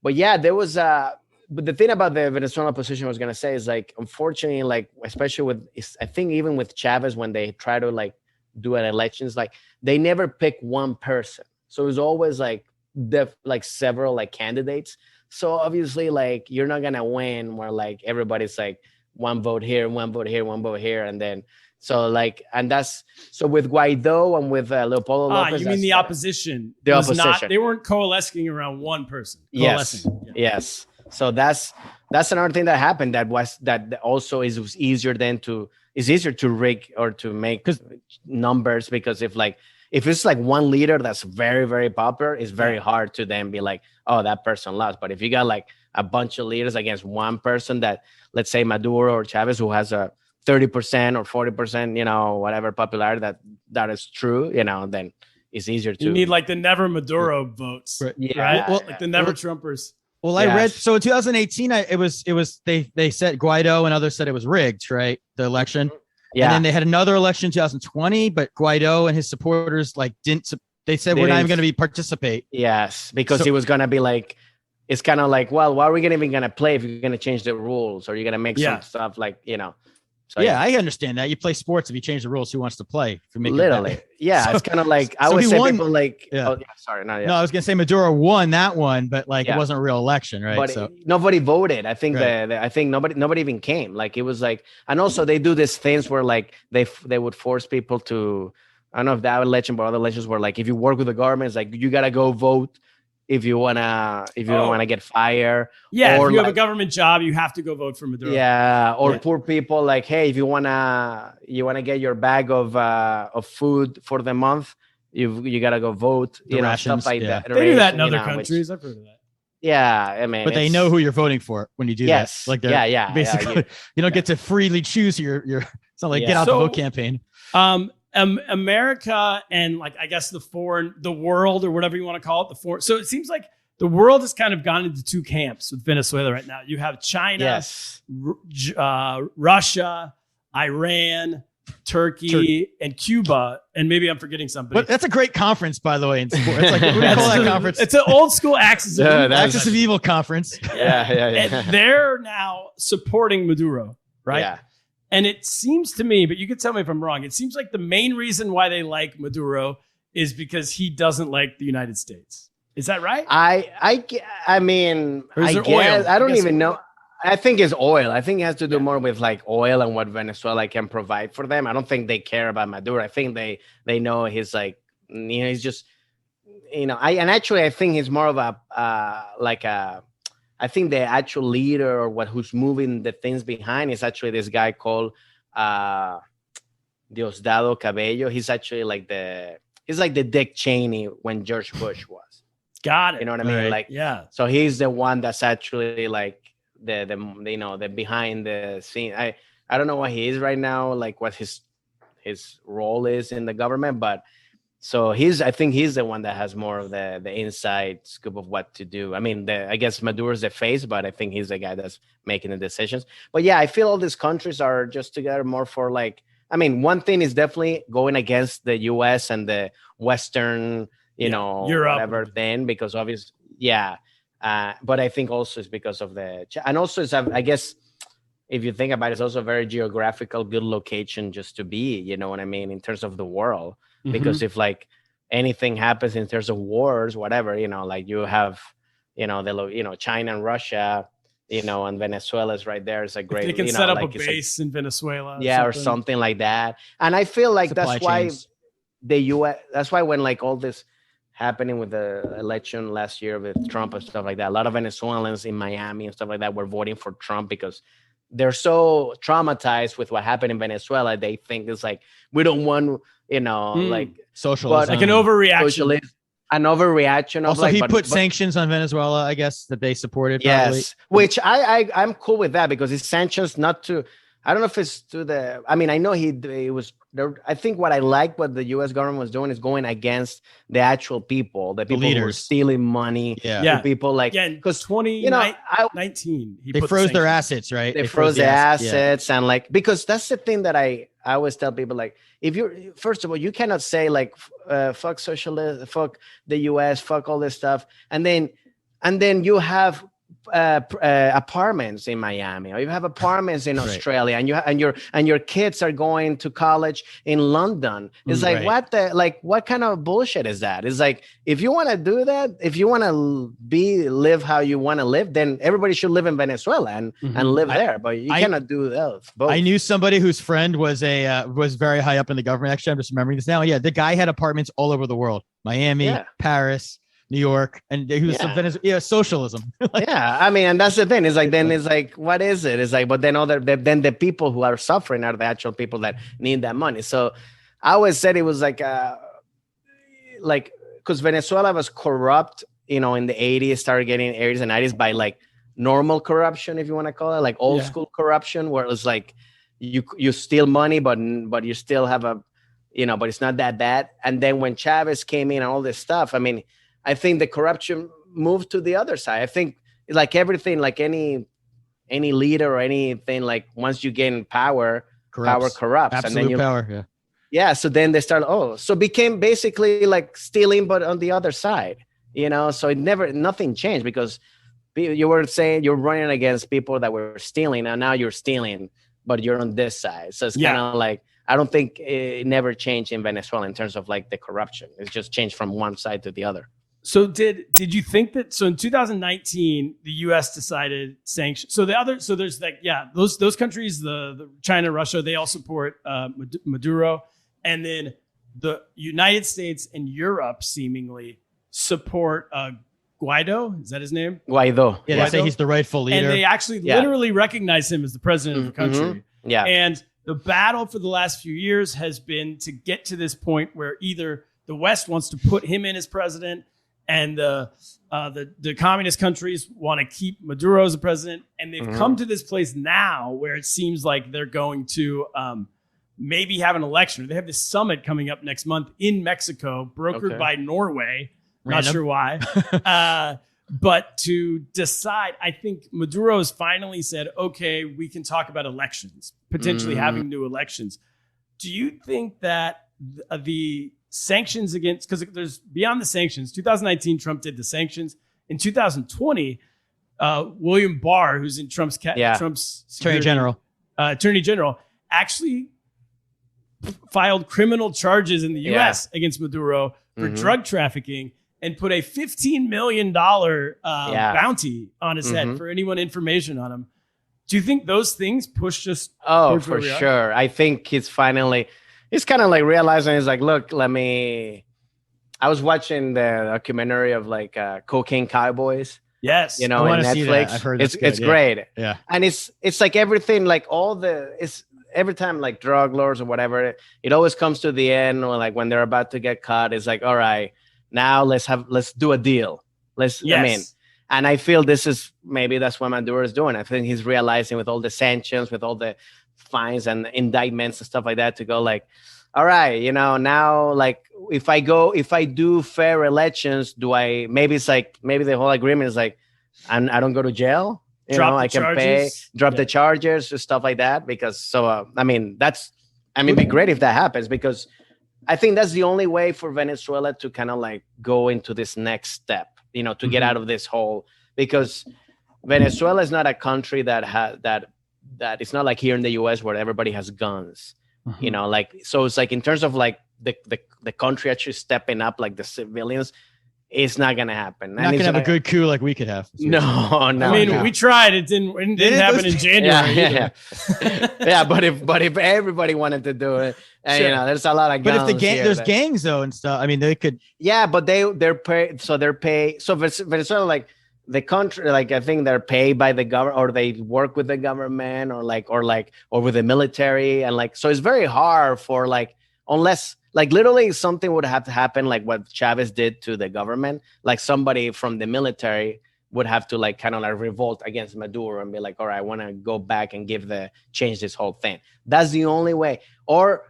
yeah, there was But the thing about the Venezuelan opposition I was going to say is like, unfortunately, like, especially with, I think even with Chavez, when they try to like do an elections, like they never pick one person. So it was always like several like candidates. So obviously like you're not going to win where like everybody's like one vote here, one vote here, one vote here. And then, so like, and that's, so with Guaido and with Leopoldo Lopez. You mean the opposition? The opposition. They weren't coalescing around one person. Yes. Yeah. Yes. So that's another thing that happened that also is easier to rig or to make numbers, because if it's like one leader that's very, very popular, it's very hard to then be like, oh, that person lost. But if you got like a bunch of leaders against one person, that let's say Maduro or Chavez, who has a 30% or 40%, you know, whatever popularity that is true, you know, then it's easier to. You need like the never Maduro votes, right? Well, like the never Trumpers. Well, I read, so in 2018, it was they said Guaido and others said it was rigged, right? The election. Yeah. And then they had another election in 2020, but Guaido and his supporters like they said we're not even going to participate. Yes, because he was going to be like, it's kind of like, well, why are we even going to play if you're going to change the rules, or you're going to make some stuff like, you know. So, I understand that. You play sports. If you change the rules, who wants to play? Literally. Yeah. So, it's kind of like, I always say people like, No, I was going to say Maduro won that one, but like, it wasn't a real election, right? But nobody voted. I think I think nobody even came. Like, it was like, and also they do these things where like, they would force people to, I don't know if that election, but other elections were like, if you work with the government, it's like, you got to go vote. If you don't want to get fired, or if you have a government job, you have to go vote for Maduro. Yeah, or poor people, like, hey, if you wanna get your bag of food for the month, you gotta go vote. The rations, stuff like that. They do that in other countries. I've heard of that. Yeah, I mean, but they know who you're voting for when you do that. Like, basically, you don't get to freely choose your. It's not like get out the vote campaign. America and like, I guess the world, or whatever you want to call it, so it seems like the world has kind of gone into two camps with Venezuela right now. You have China, Russia, Iran, Turkey, and Cuba, and maybe I'm forgetting somebody. But that's a great conference, by the way, in sport. It's like, what do you call that conference? It's an old school Axis of Evil conference. Yeah. And they're now supporting Maduro, right? Yeah. And it seems to me, but you could tell me if I'm wrong, it seems like the main reason why they like Maduro is because he doesn't like the United States. Is that right? I mean, I guess, oil? I don't even know. I think it's oil. I think it has to do more with like oil and what Venezuela can provide for them. I don't think they care about Maduro. I think they know he's like, he's just, I think he's more of a like a I think the actual leader or who's moving the things behind is actually this guy called Diosdado Cabello. He's actually like the Dick Cheney when George Bush was. Got it. You know what I mean? Right. Like, Yeah. so he's the one that's actually like the behind the scene. I don't know what he is right now, like what his role is in the government, but so I think he's the one that has more of the inside scoop of what to do. I mean, I guess Maduro's the face, but I think he's the guy that's making the decisions. But yeah, I feel all these countries are just together more for like, I mean, one thing is definitely going against the US and the Western, Europe, whatever thing, because obviously, yeah. But I think also it's because of and also it's, I guess, if you think about it, it's also a very geographical, good location just to be, you know what I mean, in terms of the world. Because if like anything happens in terms of wars, whatever, like you have, China and Russia, and Venezuela is right there. It's a great, they can set up a base in Venezuela. Or something like that. And I feel like that's why the US, that's why when like all this happening with the election last year with Trump and stuff like that, a lot of Venezuelans in Miami and stuff like that were voting for Trump because they're so traumatized with what happened in Venezuela. They think it's like, we don't want, like socialism, like an overreaction. An overreaction. Also, he put sanctions on Venezuela, I guess, that they supported. Probably. Yes, which I'm cool with that because it's sanctions not to. I don't know if it's to the. I mean, I know he was there. I think what I like what the U.S. government was doing is going against the actual people, the people who were stealing money. Yeah. People like because 2019 they froze their assets, right? They froze the assets and like because that's the thing that I always tell people like if you're first of all you cannot say like fuck socialism, fuck the U.S., fuck all this stuff, and then you have apartments in Miami, or you have apartments in Australia, and your kids are going to college in London. It's like what kind of bullshit is that? It's like if you want to do that, if you want to live how you want to live, then everybody should live in Venezuela and live there. But you cannot do that. Both. I knew somebody whose friend was very high up in the government. Actually, I'm just remembering this now. Yeah, the guy had apartments all over the world: Miami, Paris, New York, and he was Venezuela, socialism. I mean, and that's the thing. It's like then it's like, what is it? It's like, but then then the people who are suffering are the actual people that need that money. So I always said it was like because Venezuela was corrupt, in the 80s, started getting 80s and 90s by like normal corruption, if you want to call it, like old school corruption, where it was like you steal money, but you still have but it's not that bad. And then when Chavez came in and all this stuff, I mean, I think the corruption moved to the other side. I think like everything, like any leader or anything, like once you get in power corrupts. Absolute and then power. Yeah. So then they start, so became basically like stealing, but on the other side, so nothing changed because you were saying you're running against people that were stealing and now you're stealing, but you're on this side. So it's kind of like, I don't think it never changed in Venezuela in terms of like the corruption. It's just changed from one side to the other. So did you think that? So in 2019, the U.S. decided sanctions. So there's like those countries, the China, Russia, they all support Maduro, and then the United States and Europe seemingly support Guaido. Is that his name? Guaido. Yeah, they say he's the rightful leader, and they actually literally recognize him as the president of the country. Yeah, and the battle for the last few years has been to get to this point where either the West wants to put him in as president, and the communist countries want to keep Maduro as a president. And they've come to this place now where it seems like they're going to maybe have an election. They have this summit coming up next month in Mexico, brokered by Norway. Not sure why. But to decide, I think Maduro has finally said, okay, we can talk about elections, potentially having new elections. Do you think that the sanctions against, because there's beyond the sanctions, 2019, Trump did the sanctions. In 2020, William Barr, who's in Trump's Attorney General, actually filed criminal charges in the U.S. against Maduro for drug trafficking and put a $15 million bounty on his head for anyone information on him. Do you think those things push us? Oh, for sure. I think he's kind of like realizing, he's like, look, I was watching the documentary of like Cocaine Cowboys. Yes. you know, I on wanna see that. Netflix. I've heard it's that's good, it's yeah. great. Yeah. And it's like everything, like it's every time like drug lords or whatever, it always comes to the end, or like when they're about to get caught, it's like, all right, now let's do a deal. I mean, and I feel this is maybe that's what Maduro is doing. I think he's realizing with all the sanctions, with all the fines and indictments and stuff like that, to go like, all right, you know, now like if I do fair elections, maybe the whole agreement is like, I don't go to jail. You know, I can drop the charges, stuff like that. Because I mean, it'd be great if that happens, because I think that's the only way for Venezuela to kind of like go into this next step, you know, to get out of this hole, because Venezuela is not a country that it's not like here in the US where everybody has guns, you know, like, so it's like in terms of like the country actually stepping up, like the civilians, it's not gonna happen. Not gonna have a good coup like we could have. No. I mean, we tried. It didn't happen in January. Yeah. But if everybody wanted to do it, and you know, there's a lot of guns. But if there's gangs though and stuff, I mean, they could. Yeah, but they're paid. So Venezuela, like the country, like I think they're paid by the government, or they work with the government, or with the military, and like, so it's very hard for like, unless like literally something would have to happen, like what Chavez did to the government, like somebody from the military would have to like kind of like revolt against Maduro and be like, all right, I want to go back and change this whole thing. That's the only way. Or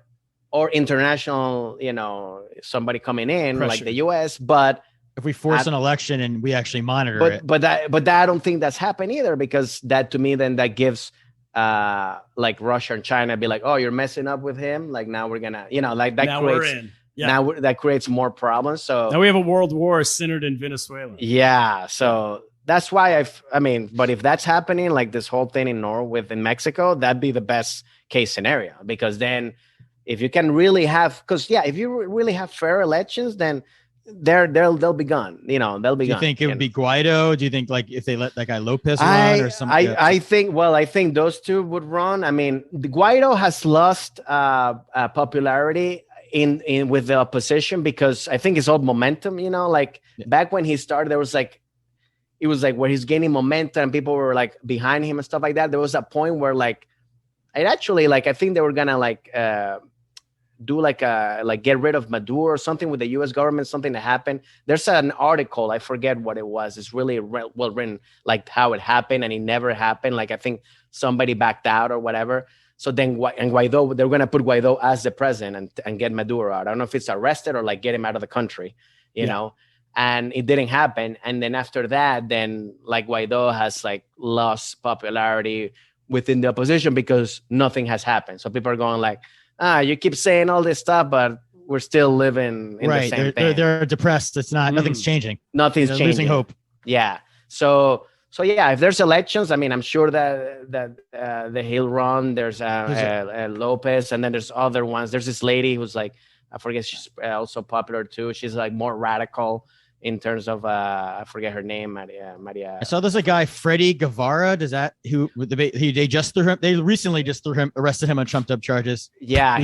international, you know, somebody coming in like the US, but if we force an election and we actually monitor it. But I don't think that's happened either, because that, to me, then that gives like Russia and China be like, oh, you're messing up with him, like now we're gonna, you know, like that now creates, we're in. Yeah. Now that creates more problems. So now we have a world war centered in Venezuela. Yeah, so that's why I mean, but if that's happening, like this whole thing in Mexico, that'd be the best case scenario, because then if you can really have, if you really have fair elections, then they'll be gone. You know, they'll be gone. Do you think it would be Guaido? Do you think like if they let that guy Lopez run or something? I think those two would run. I mean, Guaido has lost popularity in with the opposition, because I think it's all momentum. You know, like back when he started, it was like where he's gaining momentum and people were like behind him and stuff like that. There was a point where like it actually, like, I think they were gonna like do like get rid of Maduro or something with the U.S. government, something that happened. There's an article, I forget what it was. It's really well written, like how it happened, and it never happened. Like I think somebody backed out or whatever. So then, and Guaido, they're gonna put Guaido as the president and get Maduro out. I don't know if it's arrested or like get him out of the country, you know. And it didn't happen. And then after that, then like Guaido has like lost popularity within the opposition because nothing has happened. So people are going like, you keep saying all this stuff, but we're still living in the same thing. They're depressed. It's not, nothing's changing. Nothing's changing. Losing hope. Yeah. So yeah, if there's elections, I mean, I'm sure that he'll run. There's Lopez, and then there's other ones. There's this lady who's like, I forget, she's also popular too. She's like more radical in terms of I forget her name, Maria. I saw there's a guy, Freddie Guevara. Does that they recently just arrested him on trumped up charges. Yeah,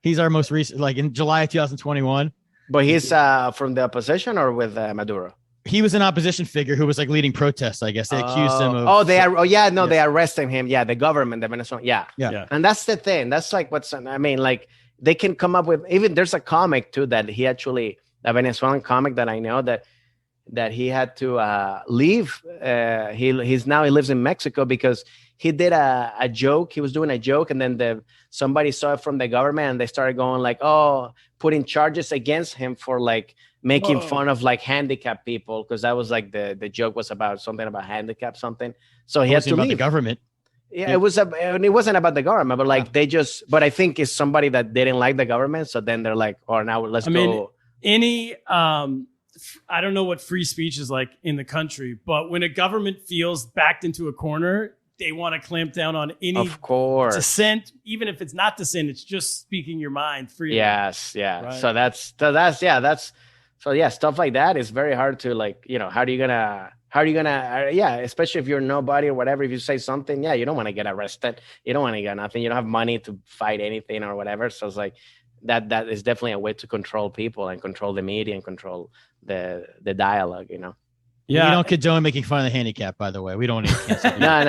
he's our most recent, like in July of 2021. But he's from the opposition or with Maduro? He was an opposition figure who was like leading protests, I guess. They accused him of. They arrested him. Yeah, the government, the Venezuela. Yeah. And that's the thing. That's like I mean, like they can come up with, even there's a comic too that he actually, a Venezuelan comic that I know that he had to leave. He lives in Mexico because he did a joke. He was doing a joke, and then somebody saw it from the government, and they started going like, putting charges against him for like making fun of like handicapped people, because that was like the joke was about something about handicap something. So he had to leave. The government. Yeah, it wasn't about the government, but like but I think it's somebody that didn't like the government. So then they're like, now let's go. I don't know what free speech is like in the country, but when a government feels backed into a corner, they want to clamp down on any dissent, even if it's not dissent, it's just speaking your mind freely. Yes, yeah. Right? So that's stuff like that is very hard to like, you know, how are you gonna, especially if you're nobody or whatever, if you say something, you don't want to get arrested, you don't want to get nothing, you don't have money to fight anything or whatever. So it's like that is definitely a way to control people and control the media and control the dialogue, you know. Yeah. We don't condone making fun of the handicap, by the way. We don't need to cancel. No.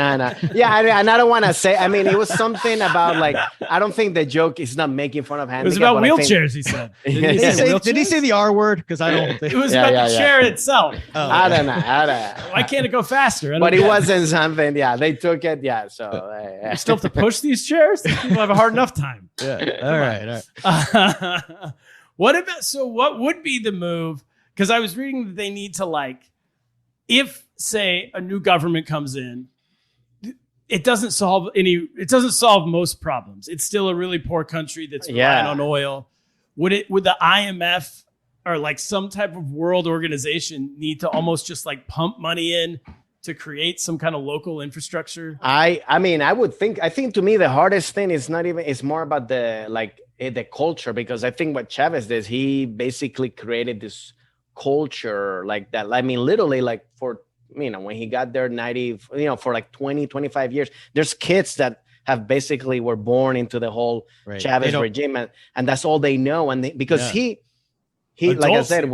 Yeah, and I don't want to say. I mean, it was something about like. I don't think the joke is not making fun of It handicap. was about but I think- wheelchairs, he said. Did he say the R word? Because I don't think It was about the chair itself. Oh, I don't know. Why can't it go faster? I don't But it get wasn't something. Yeah, they took it. Yeah, so You still have to push these chairs? These people have a hard enough time. Yeah. All right. What would be the move? Because I was reading that they need to if say a new government comes in, it doesn't solve most problems. It's still a really poor country that's relying on oil. Would the IMF or some type of world organization need to almost just pump money in to create some kind of local infrastructure? I mean, I think to me the hardest thing is not even, it's more about the culture, because I think what Chavez did, he basically created this culture like that. I mean, literally for, when he got there 90, for 20, 25 years, there's kids that have basically were born into the whole Chavez regime, and that's all they know. And because he adults, like I said,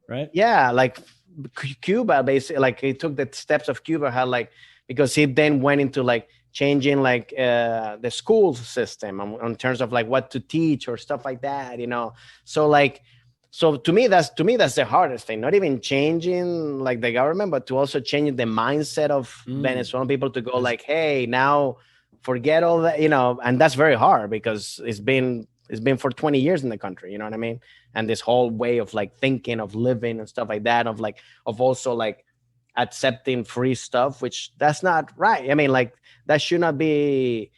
right? Yeah. Cuba basically, he took the steps of Cuba, how because he then went into changing the school system in terms of what to teach or stuff like that, so to me that's the hardest thing, not even changing the government, but to also change the mindset of Venezuelan people to go hey, now forget all that, and that's very hard because it's been for 20 years in the country, you know what I mean? And this whole way of thinking, of living and stuff like that, of also accepting free stuff, which that's not right. I mean, that should not be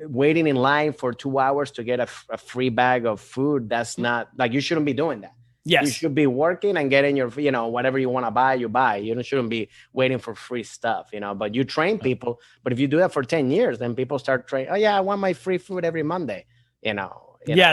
waiting in line for 2 hours to get a free bag of food. That's not you shouldn't be doing that. Yes. You should be working and getting your, whatever you want to buy, you buy. You shouldn't be waiting for free stuff, but you train people. But if you do that for 10 years, then people start training. Oh yeah, I want my free food every Monday, Yeah,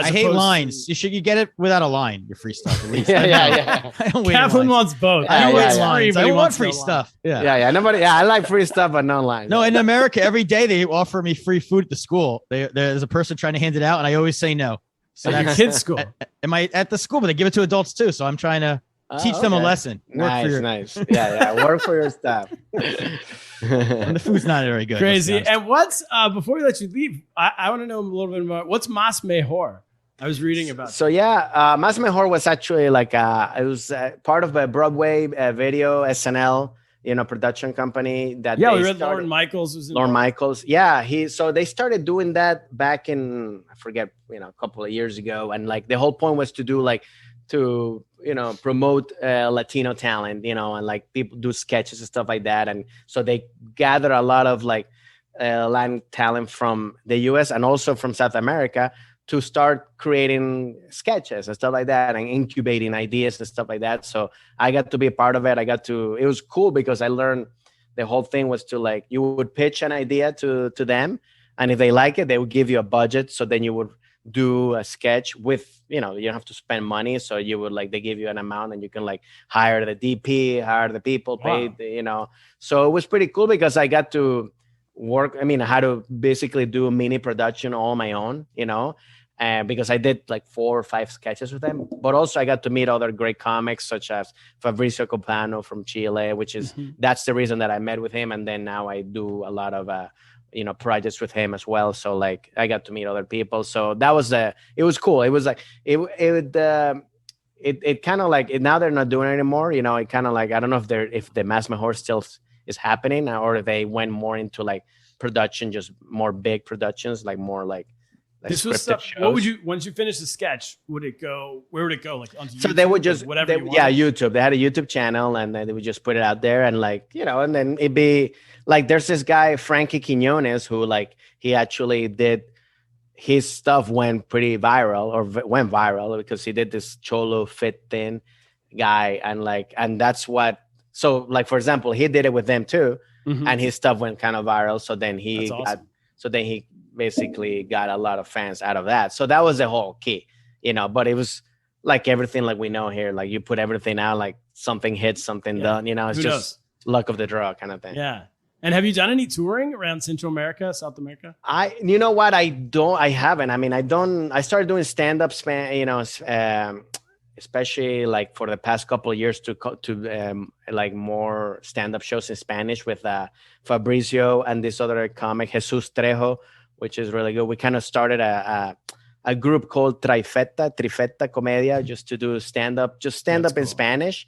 I hate lines. You get it without a line. Your free stuff, at least. Yeah. I don't wait Kevin wants both. I don't wait lines. I don't want free stuff. Yeah. Nobody. Yeah, I like free stuff, but no lines. No, in America, every day they offer me free food at the school. There's a person trying to hand it out, and I always say no. So that's kids' school. Am I at the school? But they give it to adults too. So I'm trying to teach them a lesson. Nice. Yeah. Work for your stuff. And the food's not very good. Crazy. And what's before we let you leave, I want to know a little bit more. What's Massimore? I was reading about. So Massimore was actually it was part of a Broadway video SNL production company that we read Lorne Michaels was in Lorne Michaels. Yeah, so they started doing that back in, I forget, a couple of years ago, and the whole point was to do to promote Latino talent, and people do sketches and stuff like that, and so they gather a lot of Latin talent from the US and also from South America to start creating sketches and stuff like that and incubating ideas and stuff like that. So I got to be a part of it. It was cool because I learned the whole thing was to you would pitch an idea to them, and if they like it, they would give you a budget. So then you would do a sketch with, you don't have to spend money. So you would they give you an amount and you can hire the DP, hire the people, pay, so it was pretty cool because I got to work. I mean, I had to basically do a mini production all on my own, because I did 4 or 5 sketches with them, but also I got to meet other great comics such as Fabricio Copano from Chile, which is, that's the reason that I met with him. And then now I do a lot of, projects with him as well. So I got to meet other people. So that was it was cool. It was it kind of now they're not doing it anymore. It kind of I don't know if the Massimore still is happening or if they went more into production, just more big productions, more this was stuff. Shows. What would you, once you finish the sketch, where would it go? Onto so YouTube, they would just whatever. YouTube. They had a YouTube channel, and they would just put it out there, and and then it'd be there's this guy Frankie Quinones who he actually did his stuff went pretty viral went viral because he did this cholo fit thin guy, and that's what. So for example, he did it with them too, and his stuff went kind of viral. So then he basically got a lot of fans out of that. So that was the whole key, but it was everything we know here, you put everything out, something hits, something done, it's Who just luck of the draw kind of thing. Yeah. And have you done any touring around Central America, South America? You know what? I haven't. I mean, I started doing stand-up, especially like for the past couple of years to like more stand-up shows in Spanish with Fabrizio and this other comic Jesus Trejo, which is really good. We kind of started a group called Trifeta Comedia, just to do stand-up in Spanish.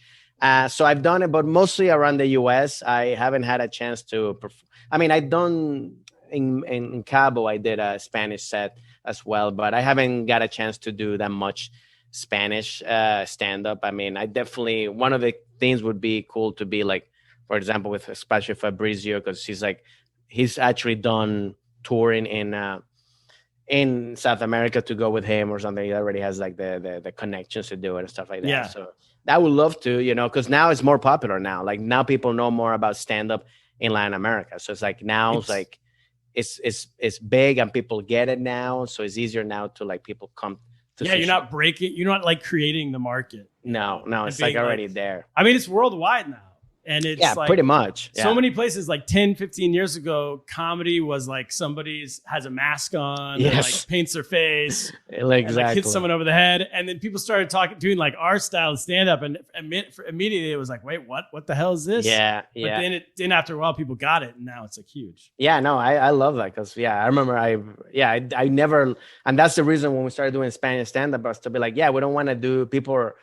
So I've done it, but mostly around the US. I haven't had a chance to I've done in Cabo, I did a Spanish set as well, but I haven't got a chance to do that much Spanish stand-up. I mean, I definitely, one of the things would be cool to be like, for example, with especially Fabrizio, because he's actually done touring in South America to go with him or something. He already has like the connections to do it and stuff like that. Yeah. So I would love to, because now it's more popular now. Like now people know more about stand-up in Latin America. So it's like now it's big and people get it now. So it's easier now to like people come to. Yeah, you're not like creating the market. No, it's like already there. I mean, it's worldwide now. And it's like pretty much. Yeah. So many places like 10, 15 years ago, comedy was like somebody's has a mask on, and like paints their face, and like hits someone over the head. And then people started doing like our style of stand up. And immediately it was like, wait, what the hell is this? Yeah. But then after a while, people got it. And now it's like huge. Yeah, no, I love that because, I remember I never. And that's the reason when we started doing Spanish stand up was to be like, we don't want to do people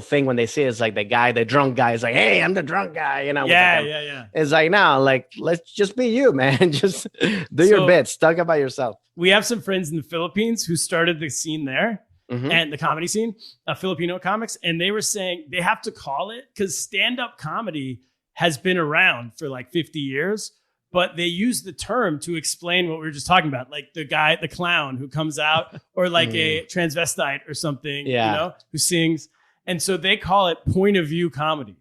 think when they see it's like the drunk guy is like, hey, I'm the drunk guy, Yeah. It's like, no, like, let's just be you, man. Just do your bits. Talk about yourself. We have some friends in the Philippines who started the scene there and the comedy scene, Filipino comics. And they were saying they have to call it because stand-up comedy has been around for like 50 years. But they use the term to explain what we were just talking about, like the clown who comes out or like a transvestite or something, who sings. And so they call it point of view comedy.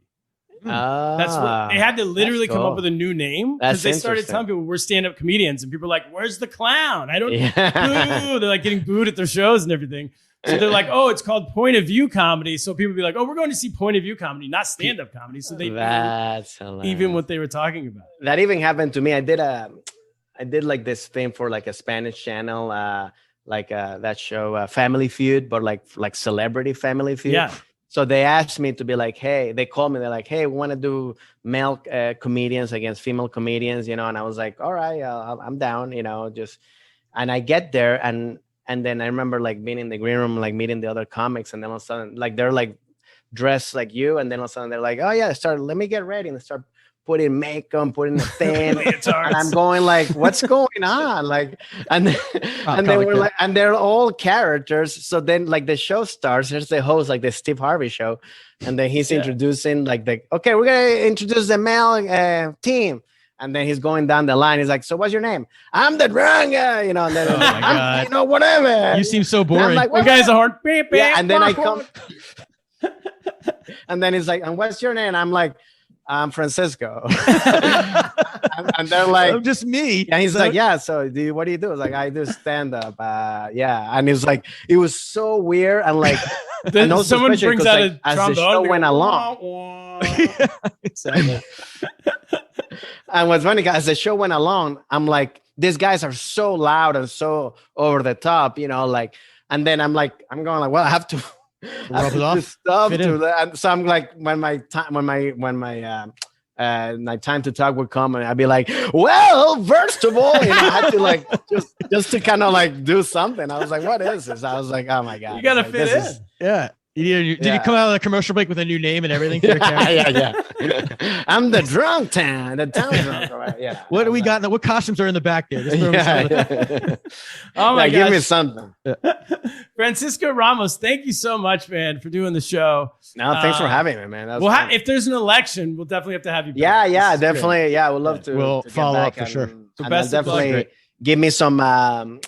That's what they had to literally come up with a new name because they started telling people we're stand-up comedians and people are like, where's the clown? I don't boo. They're like getting booed at their shows and everything. So they're like, oh, it's called point of view comedy. So people be like, oh, we're going to see point of view comedy, not stand-up comedy. So they knew even what they were talking about. That even happened to me. I did like this thing for like a Spanish channel, that show Family Feud, but like Celebrity Family Feud. Yeah. So they asked me to be like, hey, they called me. They're like, hey, we want to do male comedians against female comedians, and I was like, all right, I'm down, and I get there and then I remember like being in the green room, like meeting the other comics, and then all of a sudden, like they're like dressed like you, and then all of a sudden they're like, oh yeah, let me get ready, and they start putting makeup, putting the thing, and I'm going like, what's going on? Like, and they were like, and they're all characters. So then like the show starts, there's the host, like the Steve Harvey show. And then he's introducing like okay, we're going to introduce the male team. And then he's going down the line. He's like, so what's your name? I'm the drunk guy, and then oh my God. Whatever. You seem so boring. Like, you guys are and then I come. And then he's like, and what's your name? I'm like, I'm Francisco. and they're like, I'm just me. And he's like, yeah. So what do you do? I was like, I do stand up. And he's like, it was so weird. And like, then someone brings out like, as the show went along. Exactly. And what's funny, as the show went along, I'm like, these guys are so loud and so over the top, like, and then I'm going like, well, I have to. Rub it off. And so I'm like, when my time to talk would come, and I'd be like, well, first of all, I had to like just to kind of like do something. I was like, what is this? I was like, oh my God, you gotta like, fit in. Yeah. Did you come out of the commercial break with a new name and everything? For your yeah. I'm the drunk town, the town drunk. Yeah. What do we got? What costumes are in the back there? Oh my God! Give me something. Francisco Ramos, thank you so much, man, for doing the show. No, thanks for having me, man. If there's an election, we'll definitely have to have you back. Yeah, definitely. Great. Yeah, we'd love to. We'll follow up for sure. So best definitely give me some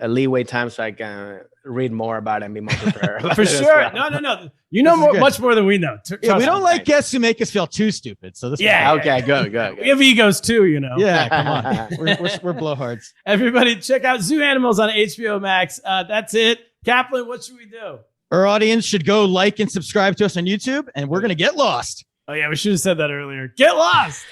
leeway time so I can read more about it and be more prepared. For sure. Well. No. You know much more than we know. We don't like guests who make us feel too stupid. So this okay, good. We have egos too, Yeah, come on. We're blowhards. Everybody check out Zoo Animals on HBO Max. That's it. Kaplan, what should we do? Our audience should go like and subscribe to us on YouTube, and we're going to get lost. Oh, yeah, we should have said that earlier. Get lost!